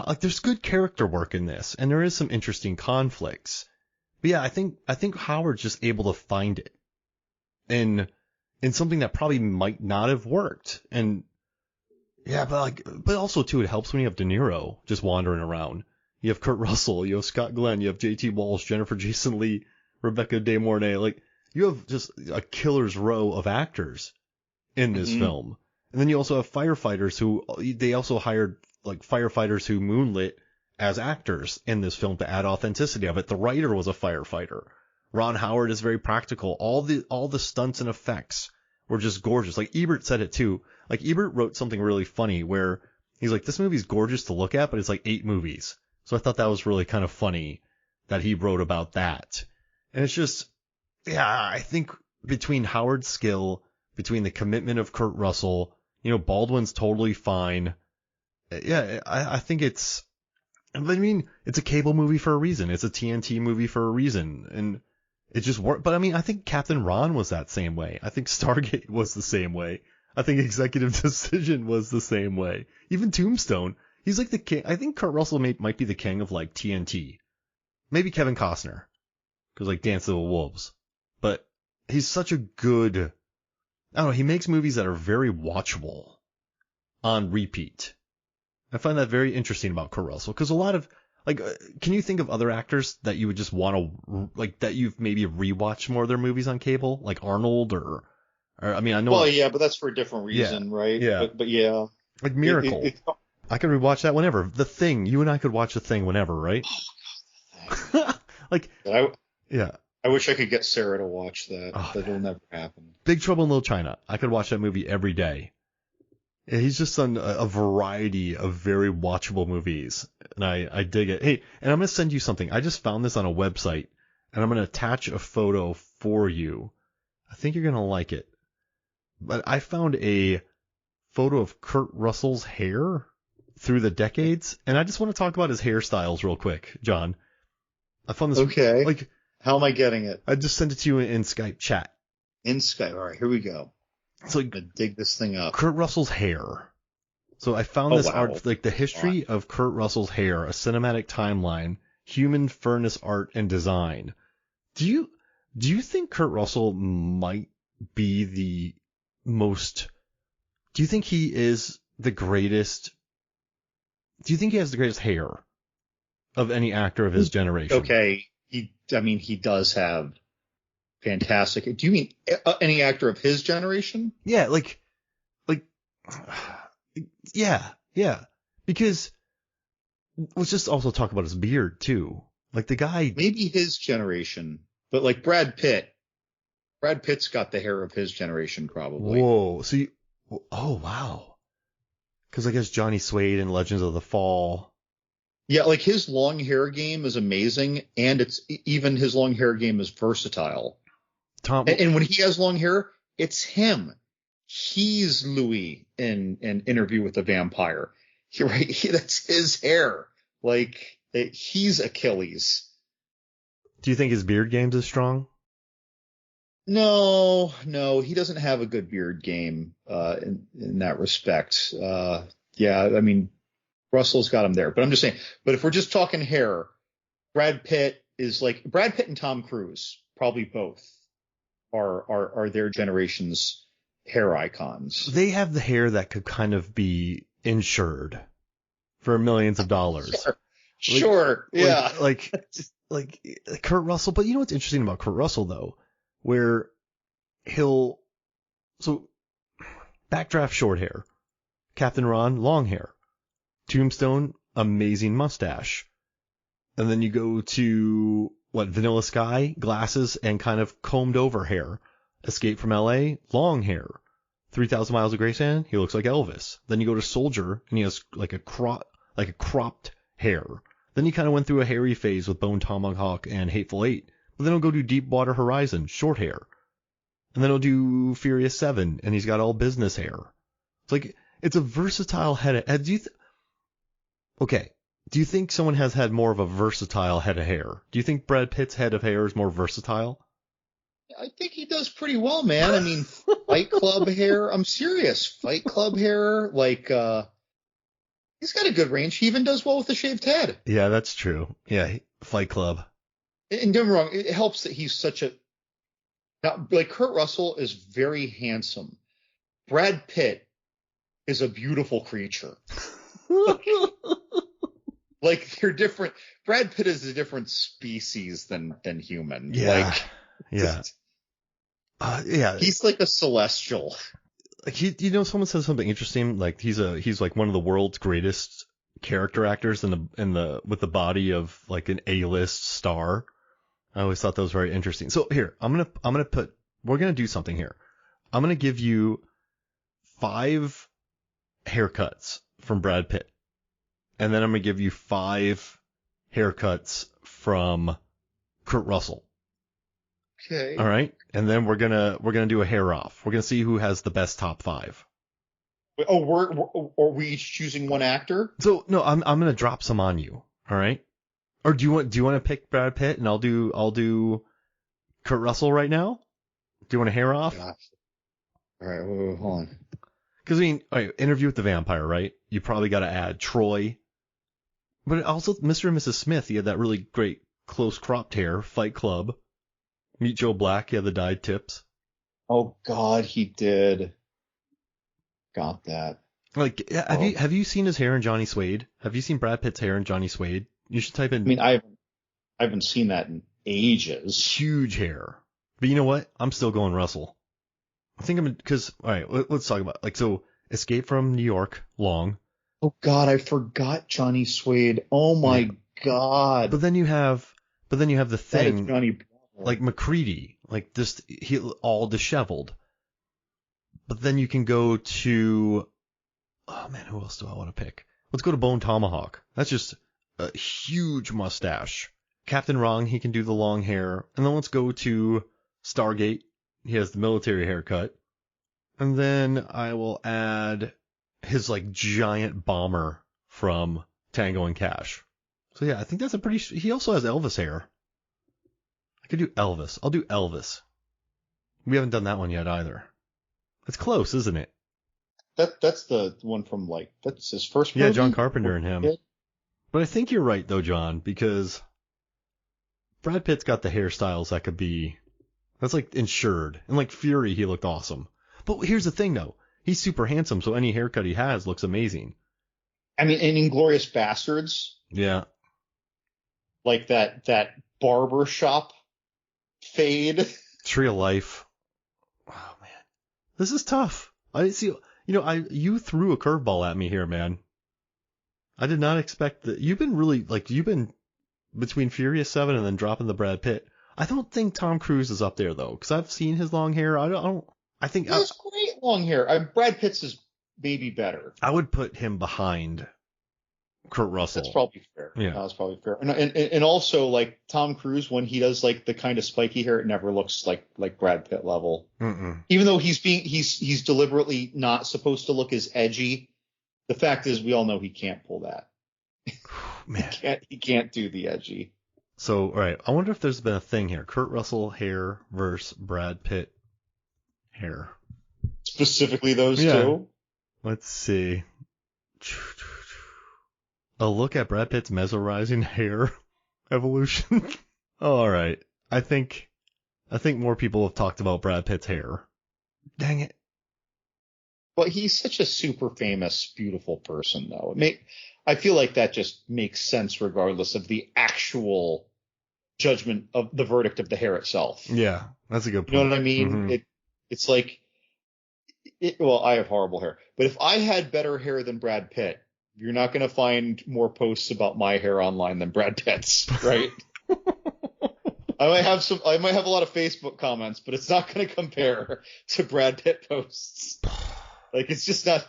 like, there's good character work in this, and there is some interesting conflicts. But yeah, I think Howard's just able to find it in something that probably might not have worked. And yeah, but also too, it helps when you have De Niro just wandering around. You have Kurt Russell, you have Scott Glenn, you have JT Walsh, Jennifer Jason Leigh, Rebecca De Mornay. Like, you have just a killer's row of actors in this film. And then you also have firefighters they also hired like firefighters who moonlit as actors in this film to add authenticity of it. The writer was a firefighter. Ron Howard is very practical. All the stunts and effects were just gorgeous. Like Ebert said it too. Like Ebert wrote something really funny where he's like, this movie's gorgeous to look at, but it's like 8 movies. So I thought that was really kind of funny that he wrote about that. And it's just, yeah, I think between Howard's skill, between the commitment of Kurt Russell, you know, Baldwin's totally fine. Yeah, I think it's a cable movie for a reason. It's a TNT movie for a reason. And it just worked. But I mean, I think Captain Ron was that same way. I think Stargate was the same way. I think Executive Decision was the same way. Even Tombstone. He's like the king. I think Kurt Russell might be the king of like TNT. Maybe Kevin Costner. Cause like Dance of the Wolves. But he's such a good, I don't know, he makes movies that are very watchable on repeat. I find that very interesting about Kurt Russell, because a lot of, like, can you think of other actors that you would just want to, like, that you've maybe rewatched more of their movies on cable, like Arnold or I mean, I know. Well, yeah, but that's for a different reason, right? Yeah. But yeah. Like Miracle. I could rewatch that whenever. The Thing. You and I could watch The Thing whenever, right? Oh, God, The Thing. Like, yeah. I wish I could get Sarah to watch that, Oh, but it'll never happen. Big Trouble in Little China. I could watch that movie every day. Yeah, he's just done a variety of very watchable movies, and I dig it. Hey, and I'm going to send you something. I just found this on a website, and I'm going to attach a photo for you. I think you're going to like it. But I found a photo of Kurt Russell's hair through the decades, and I just want to talk about his hairstyles real quick, John. I found this. Okay. Like, how am I getting it? I just sent it to you in Skype chat. In Skype. All right, here we go. It's like, I'm gonna dig this thing up. Kurt Russell's hair. So I found this art, like the history of Kurt Russell's hair, a cinematic timeline, human furnace art and design. Do you think Kurt Russell might be the most? Do you think he is the greatest? Do you think he has the greatest hair of any actor of his generation? Okay, he does have fantastic. Do you mean any actor of his generation? Yeah, yeah. Because let's just also talk about his beard too. Like the guy, maybe his generation, but like Brad Pitt's got the hair of his generation probably. Whoa, so oh wow. Because I guess Johnny Suede in Legends of the Fall. Yeah, like his long hair game is amazing, and it's even his long hair game is versatile. And when he has long hair, it's him. He's Louis in Interview with the Vampire. That's his hair. Like, he's Achilles. Do you think his beard game's as strong? No, he doesn't have a good beard game in that respect. Yeah, I mean, Russell's got him there. But I'm just saying, but if we're just talking hair, Brad Pitt and Tom Cruise, probably both are their generation's hair icons. They have the hair that could kind of be insured for millions of dollars. Sure. Yeah. Like Kurt Russell. But you know what's interesting about Kurt Russell though, where he'll So Backdraft, short hair. Captain Ron, long hair. Tombstone, amazing mustache. And then you go to, Vanilla Sky, glasses and kind of combed over hair. Escape from LA, long hair. 3,000 Miles of Graceland, he looks like Elvis. Then you go to Soldier, and he has like a cropped hair. Then he kind of went through a hairy phase with Bone Tomahawk and Hateful Eight. But then he'll go do Deepwater Horizon, short hair. And then he'll do Furious 7, and he's got all business hair. It's like, it's a versatile head of hair. Do you think someone has had more of a versatile head of hair? Do you think Brad Pitt's head of hair is more versatile? I think he does pretty well, man. I mean, Fight Club hair. I'm serious. Fight Club hair, he's got a good range. He even does well with a shaved head. Yeah, that's true. Yeah, Fight Club. And don't get me wrong, it helps that he's now, Kurt Russell is very handsome. Brad Pitt is a beautiful creature. They're different. Brad Pitt is a different species than human. Yeah. Yeah. He's like a celestial. Someone says something interesting. He's like one of the world's greatest character actors with the body of like an A-list star. I always thought that was very interesting. So here, we're gonna do something here. I'm gonna give you 5 haircuts from Brad Pitt, and then I'm gonna give you 5 haircuts from Kurt Russell. Okay. All right, and then we're gonna do a hair off. We're gonna see who has the best top 5. Oh, are we each choosing one actor? So no, I'm gonna drop some on you. All right. Or do you want to pick Brad Pitt and I'll do Kurt Russell right now? Do you want a hair off? Gosh. All right, wait, hold on. Because all right, Interview with the Vampire, right? You probably got to add Troy, but also Mr. and Mrs. Smith. He had that really great close cropped hair. Fight Club. Meet Joe Black. He had the dyed tips. Oh God, he did. Got that. Have you seen his hair in Johnny Suede? Have you seen Brad Pitt's hair in Johnny Suede? You should type in. I mean, I haven't seen that in ages. Huge hair. But you know what? I'm still going Russell. I think all right, let's talk about, Escape from New York, long. Oh God, I forgot Johnny Suede. Oh my God. But then you have the thing, Johnny like McCready, he all disheveled. But then you can go to, oh man, who else do I want to pick? Let's go to Bone Tomahawk. That's just a huge mustache. Captain Ron, he can do the long hair. And then let's go to Stargate. He has the military haircut. And then I will add his giant bomber from Tango and Cash. So yeah, I think that's he also has Elvis hair. I could do Elvis. I'll do Elvis. We haven't done that one yet either. It's close, isn't it? That's the one from that's his first movie? Yeah, John Carpenter and him. But I think you're right though, John, because Brad Pitt's got the hairstyles that's insured. And Fury, he looked awesome. But here's the thing though. He's super handsome, so any haircut he has looks amazing. I mean, in Inglourious Bastards. Yeah. That barber shop fade. Tree of Life. Oh man. This is tough. I see, you threw a curveball at me here, man. I did not expect that. You've been between Furious 7 and then dropping the Brad Pitt. I don't think Tom Cruise is up there though, because I've seen his long hair. I think he has great long hair. Brad Pitt's is maybe better. I would put him behind Kurt Russell. That's probably fair. Yeah, that's probably fair. And also Tom Cruise, when he does the kind of spiky hair, it never looks like Brad Pitt level. Mm-mm. Even though he's deliberately not supposed to look as edgy. The fact is, we all know he can't pull that. Man, he can't do the edgy. So, all right, I wonder if there's been a thing here. Kurt Russell hair versus Brad Pitt hair. Specifically those two? Let's see. A look at Brad Pitt's mesmerizing hair evolution. All right. I think more people have talked about Brad Pitt's hair. Dang it. Well, he's such a super famous, beautiful person, though. I feel like that just makes sense regardless of the actual judgment of the verdict of the hair itself. Yeah, that's a good point. You know what I mean? Mm-hmm. It's well, I have horrible hair, but if I had better hair than Brad Pitt, you're not going to find more posts about my hair online than Brad Pitt's, right? I might have a lot of Facebook comments, but it's not going to compare to Brad Pitt posts. Like, it's just not.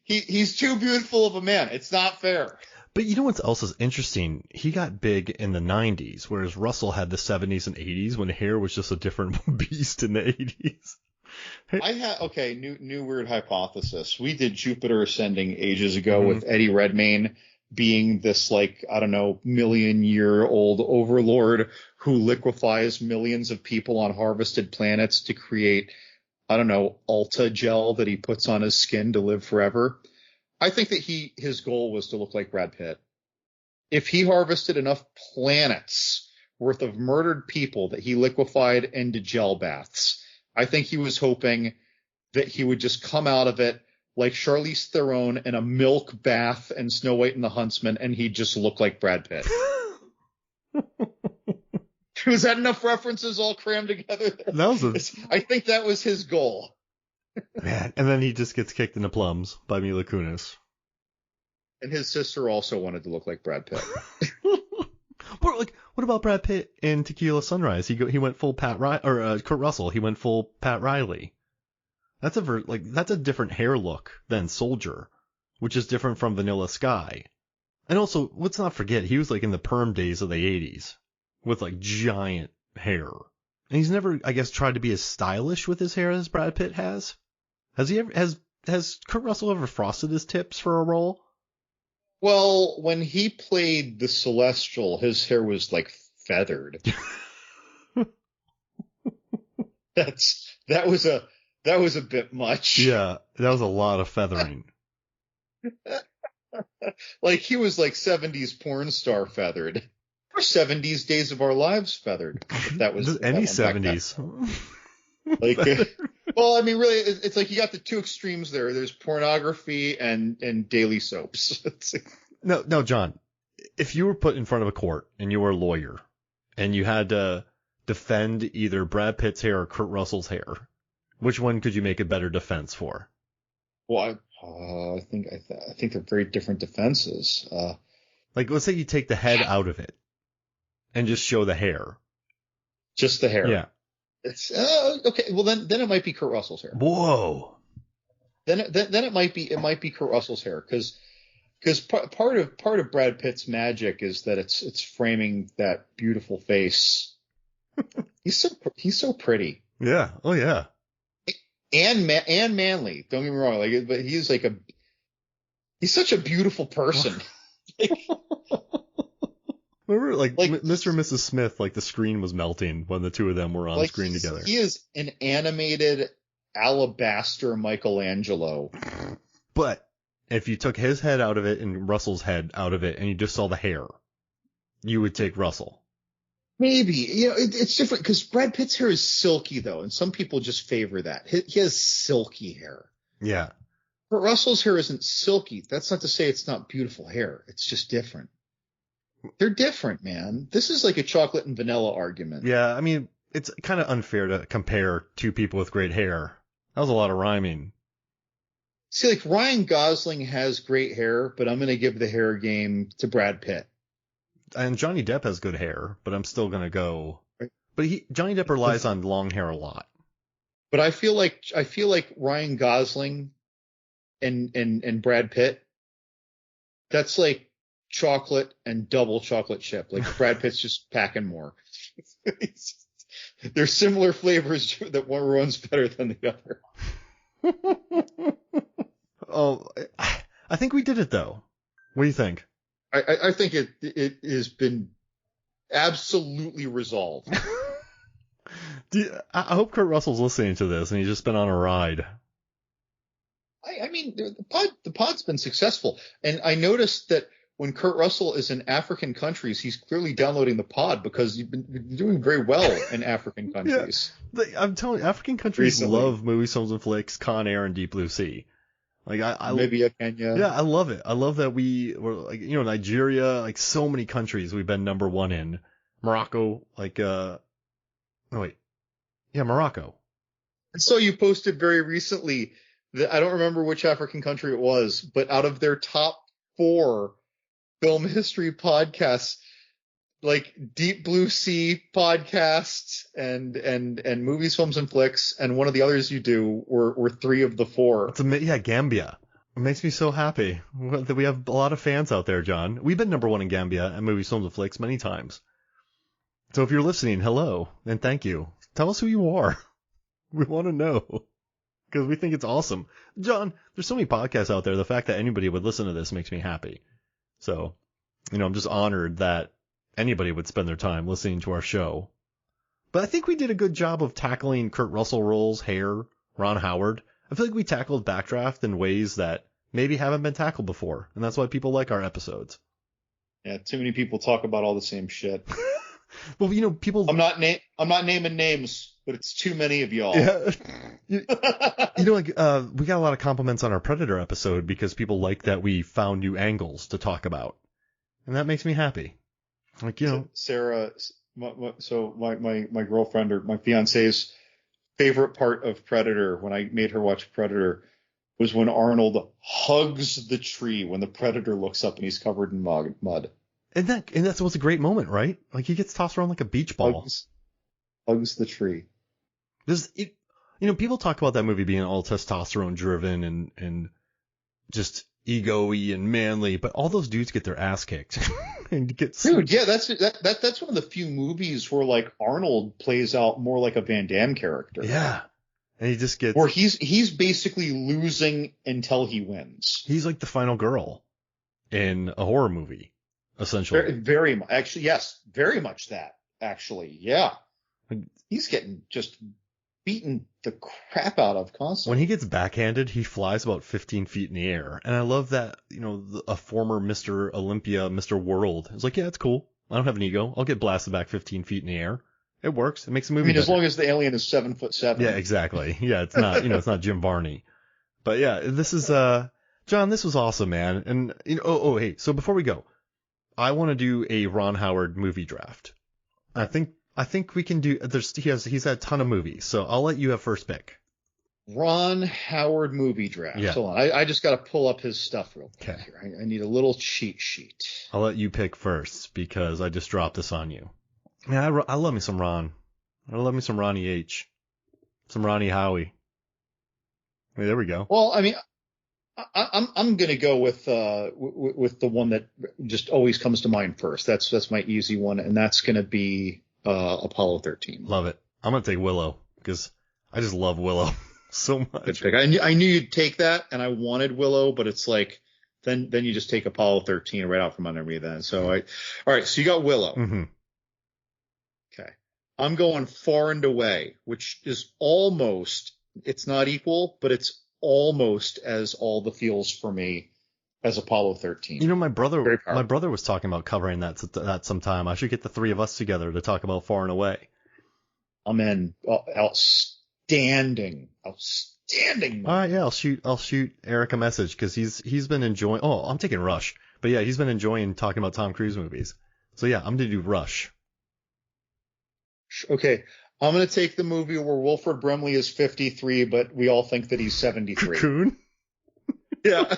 He's too beautiful of a man. It's not fair. But you know what else is interesting? He got big in the 90s, whereas Russell had the 70s and 80s when hair was just a different beast in the 80s. New weird hypothesis. We did Jupiter Ascending ages ago with Eddie Redmayne being this, like, I don't know, million-year-old overlord who liquefies millions of people on harvested planets to create, I don't know, Ulta gel that he puts on his skin to live forever. I think that his goal was to look like Brad Pitt. If he harvested enough planets worth of murdered people that he liquefied into gel baths, I think he was hoping that he would just come out of it like Charlize Theron in a milk bath and Snow White and the Huntsman, and he'd just look like Brad Pitt. Was that enough references all crammed together? I think that was his goal. Man, and then he just gets kicked in the plums by Mila Kunis. And his sister also wanted to look like Brad Pitt. What about Brad Pitt in Tequila Sunrise? He went full Kurt Russell. He went full Pat Riley. That's a different hair look than Soldier, which is different from Vanilla Sky. And also, let's not forget, he was like in the perm days of the 80s with like giant hair. And he's never, I guess, tried to be as stylish with his hair as Brad Pitt has. Has Kurt Russell ever frosted his tips for a role? Well, when he played the Celestial, his hair was like feathered. That was a bit much. Yeah, that was a lot of feathering. Like, he was like 70s porn star feathered. Or 70s Days of Our Lives feathered. If that was any 70s. Like, well, I mean, really, it's like you got the two extremes there. There's pornography and daily soaps. No, John. If you were put in front of a court and you were a lawyer and you had to defend either Brad Pitt's hair or Kurt Russell's hair, which one could you make a better defense for? Well, I think they're very different defenses. Like, let's say you take the head out of it and just show the hair. Just the hair. Yeah. It's okay. Well, then it might be Kurt Russell's hair. Whoa. Then it might be Kurt Russell's hair because part of Brad Pitt's magic is that it's framing that beautiful face. He's so pretty. Yeah. Oh yeah. And manly. Don't get me wrong. But he's such a beautiful person. Remember, like Mr. and Mrs. Smith, like the screen was melting when the two of them were on screen together. He is an animated alabaster Michelangelo. But if you took his head out of it and Russell's head out of it and you just saw the hair, you would take Russell. Maybe. It's different because Brad Pitt's hair is silky, though, and some people just favor that. He has silky hair. Yeah. But Russell's hair isn't silky. That's not to say it's not beautiful hair. It's just different. They're different, man. This is like a chocolate and vanilla argument. Yeah, I mean, it's kind of unfair to compare two people with great hair. That was a lot of rhyming. See, like, Ryan Gosling has great hair, but I'm going to give the hair game to Brad Pitt. And Johnny Depp has good hair, but I'm still going to go. But Johnny Depp relies on long hair a lot. But I feel like Ryan Gosling and Brad Pitt, that's like chocolate and double chocolate chip. Like, Brad Pitt's just packing more. They're similar flavors that one's better than the other. Oh, I think we did it though. What do you think? I think it has been absolutely resolved. I hope Kurt Russell's listening to this and he's just been on a ride. I mean, the pod's been successful, and I noticed that when Kurt Russell is in African countries, he's clearly downloading the pod because you've been doing very well in African countries. Yeah. I'm telling you, African countries love movies, films, and flicks, Con Air, and Deep Blue Sea. Like maybe Kenya. Yeah, I love it. I love that we were like, Nigeria, like so many countries we've been number one in. Morocco, Morocco. So you posted very recently that I don't remember which African country it was, but out of their top 4 film history podcasts, like Deep Blue Sea podcasts and movies, films, and flicks, and one of the others you do were 3 of the 4. Yeah, Gambia. It makes me so happy that we have a lot of fans out there, John. We've been number 1 in Gambia at movies, films, and flicks many times. So if you're listening, hello and thank you. Tell us who you are. We want to know because we think it's awesome. John, there's so many podcasts out there. The fact that anybody would listen to this makes me happy. So, I'm just honored that anybody would spend their time listening to our show. But I think we did a good job of tackling Kurt Russell roles, Hair, Ron Howard. I feel like we tackled Backdraft in ways that maybe haven't been tackled before, and that's why people like our episodes. Yeah, too many people talk about all the same shit. Well, people. I'm not naming names, but it's too many of y'all. Yeah. We got a lot of compliments on our Predator episode because people like that we found new angles to talk about, and that makes me happy. Sarah, my girlfriend or my fiance's favorite part of Predator, when I made her watch Predator, was when Arnold hugs the tree when the Predator looks up and he's covered in mud. And that's what's a great moment, right? Like he gets tossed around like a beach ball. Hugs the tree. People talk about that movie being all testosterone driven and just ego-y and manly, but all those dudes get their ass kicked. Dude, yeah, that's one of the few movies where like Arnold plays out more like a Van Damme character. Yeah. And he just gets where he's basically losing until he wins. He's like the final girl in a horror movie, essentially. Very much. Actually, yes, very much that. Actually, yeah. He's getting just beaten the crap out of constantly. When he gets backhanded, he flies about 15 feet in the air. And I love that, a former Mr. Olympia, Mr. World is like, yeah, it's cool. I don't have an ego. I'll get blasted back 15 feet in the air. It works. It makes the movie better. As long as the alien is 7'7". Yeah, exactly. Yeah, it's not, it's not Jim Varney. But yeah, this is, John, this was awesome, man. And, hey, so before we go, I want to do a Ron Howard movie draft. I think we can do, he's had a ton of movies, so I'll let you have first pick. Ron Howard movie draft. Yeah. Hold on. I just got to pull up his stuff real quick here. I need a little cheat sheet. I'll let you pick first because I just dropped this on you. Man, I love me some Ron. I love me some Ronnie H. Some Ronnie Howie. Hey, there we go. Well, I mean, I'm going to go with the one that just always comes to mind first. That's my easy one, and that's going to be Apollo 13. Love it. I'm going to take Willow because I just love Willow so much. Good pick. I knew you'd take that, and I wanted Willow, but it's like then you just take Apollo 13 right out from under me then. So all right, so you got Willow. Mm-hmm. Okay. I'm going Far and Away, which is almost, it's not equal, but it's almost as all the feels for me as Apollo 13. My brother was talking about covering that sometime. I should get the 3 of us together to talk about Far and Away. I'm in. Outstanding. All right, yeah, I'll shoot Eric a message because he's been enjoying. Oh, I'm taking Rush, but yeah, he's been enjoying talking about Tom Cruise movies. So yeah, I'm gonna do Rush. Okay, I'm gonna take the movie where Wilford Brimley is 53, but we all think that he's 73. Cocoon. Yeah.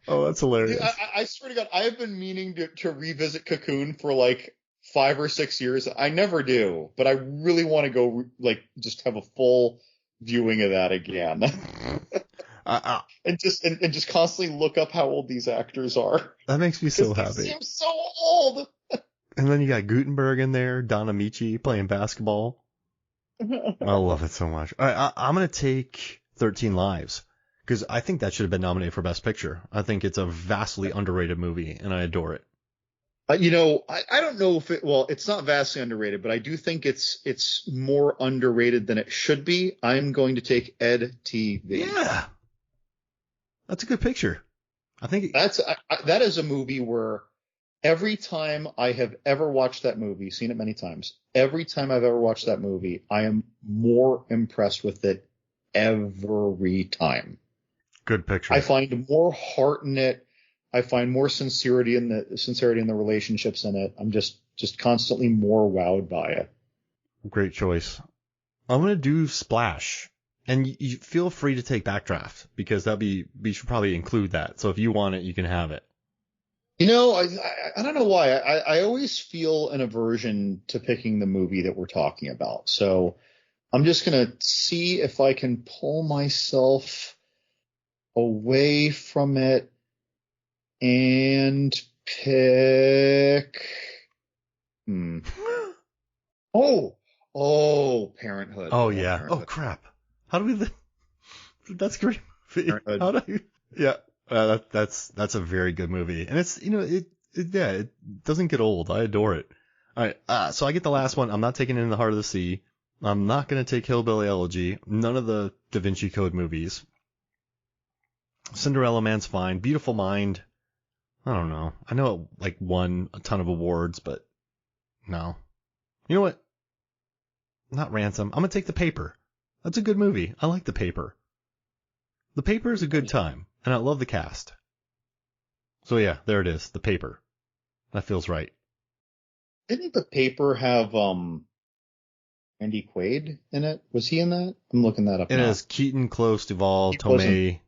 Oh, that's hilarious. Dude, I swear to God, I have been meaning to revisit Cocoon for like 5 or 6 years. I never do, but I really want to go just have a full viewing of that again. And just constantly look up how old these actors are. That makes me so happy. They seem so old. And then you got Gutenberg in there, Don Amici playing basketball. I love it so much. All right, I'm going to take 13 Lives because I think that should have been nominated for Best Picture. I think it's a vastly underrated movie, and I adore it. I don't know if it's not vastly underrated, but I do think it's more underrated than it should be. I'm going to take Ed TV. Yeah. That's a good picture. I think that is a movie where every time I have ever watched that movie, seen it many times, every time I've ever watched that movie, I am more impressed with it every time. Good picture. I find more heart in it. I find more sincerity in the relationships in it. I'm just constantly more wowed by it. Great choice. I'm going to do Splash. And you feel free to take Backdraft because we should probably include that. So if you want it, you can have it. You know, I don't know why. I always feel an aversion to picking the movie that we're talking about. So I'm just going to see if I can pull myself away from it and pick. Parenthood. Oh, yeah. Parenthood. Oh, crap. How do we... That's a great movie. Parenthood. How do you... Yeah. That's a very good movie. And it's, it doesn't get old. I adore it. All right. So I get the last one. I'm not taking In the Heart of the Sea. I'm not going to take Hillbilly Elegy. None of the Da Vinci Code movies. Cinderella Man's fine. Beautiful Mind. I don't know. I know it won a ton of awards, but no. You know what? Not Ransom. I'm going to take The Paper. That's a good movie. I like The Paper. The Paper is a good time, and I love the cast. So yeah, there it is. The Paper. That feels right. Didn't The Paper have Randy Quaid in it? Was he in that? I'm looking that up now. It has Keaton, Close, Duvall, Tomei,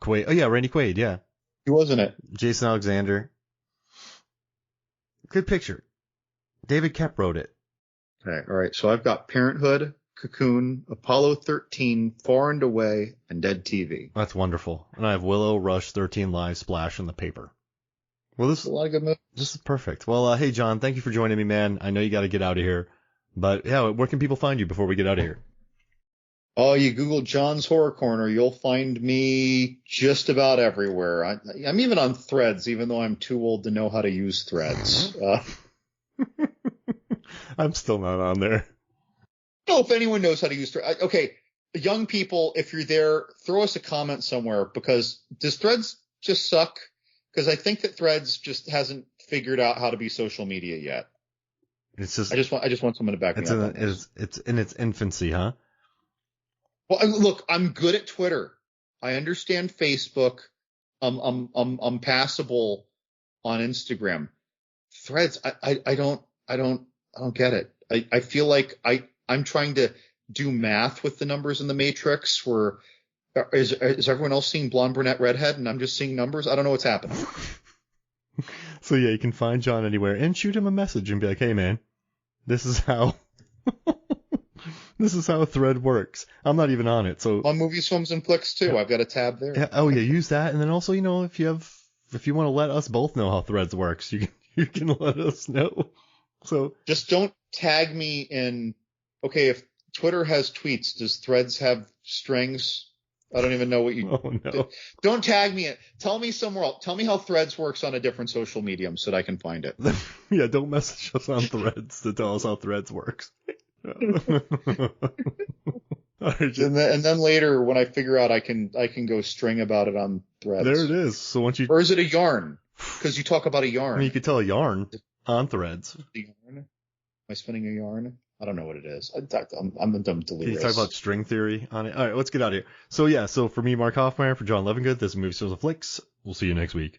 Quaid. Oh yeah, Randy Quaid, yeah. He was in it. Jason Alexander. Good picture. David Koepp wrote it. Okay, all right. So I've got Parenthood, Cocoon, Apollo 13, Far and Away, and Dead TV. That's wonderful. And I have Willow, Rush, 13 Lives, Splash, and The Paper. Well, a lot of good movies. This is perfect. Well, hey, John, thank you for joining me, man. I know you got to get out of here. But, yeah, where can people find you before we get out of here? Oh, you Google John's Horror Corner, you'll find me just about everywhere. I'm even on Threads, even though I'm too old to know how to use Threads. I'm still not on there. I don't know if anyone knows how to use Threads. Okay, young people, if you're there, throw us a comment somewhere, because does Threads just suck? Because I think that Threads just hasn't figured out how to be social media yet. It's just. I just want someone to back me up. It's in its infancy, huh? Well, look, I'm good at Twitter. I understand Facebook. I'm passable on Instagram. Threads, I don't get it. I feel like I'm trying to do math with the numbers in the matrix. Where is everyone else seeing blonde, brunette, redhead, and I'm just seeing numbers? I don't know what's happening. So yeah, you can find John anywhere and shoot him a message and be like, "Hey man, this is how Thread works." I'm not even on it, so on Movies, Films, and Flicks too. Yeah. I've got a tab there. Yeah, oh yeah, use that, and then also, if you want to let us both know how Threads works, you can let us know. So just don't tag me in. Okay, if Twitter has tweets, does Threads have strings? I don't even know what you. Oh no! Don't tag me in. Tell me somewhere else. Tell me how Threads works on a different social medium so that I can find it. Yeah, don't message us on Threads to tell us how Threads works. Right, and then later, when I figure out I can go string about it on Threads. There it is. So once you. Or is it a yarn? Because you talk about a yarn. I mean, you could tell a yarn on Threads. Am I spinning a yarn? I don't know what it is. I'm a dumb delirious. Can you talk about string theory on it? All right, let's get out of here. So yeah, for me, Mark Hoffmeyer, for John Leavengood, this is Movies, Films, and Flicks. We'll see you next week.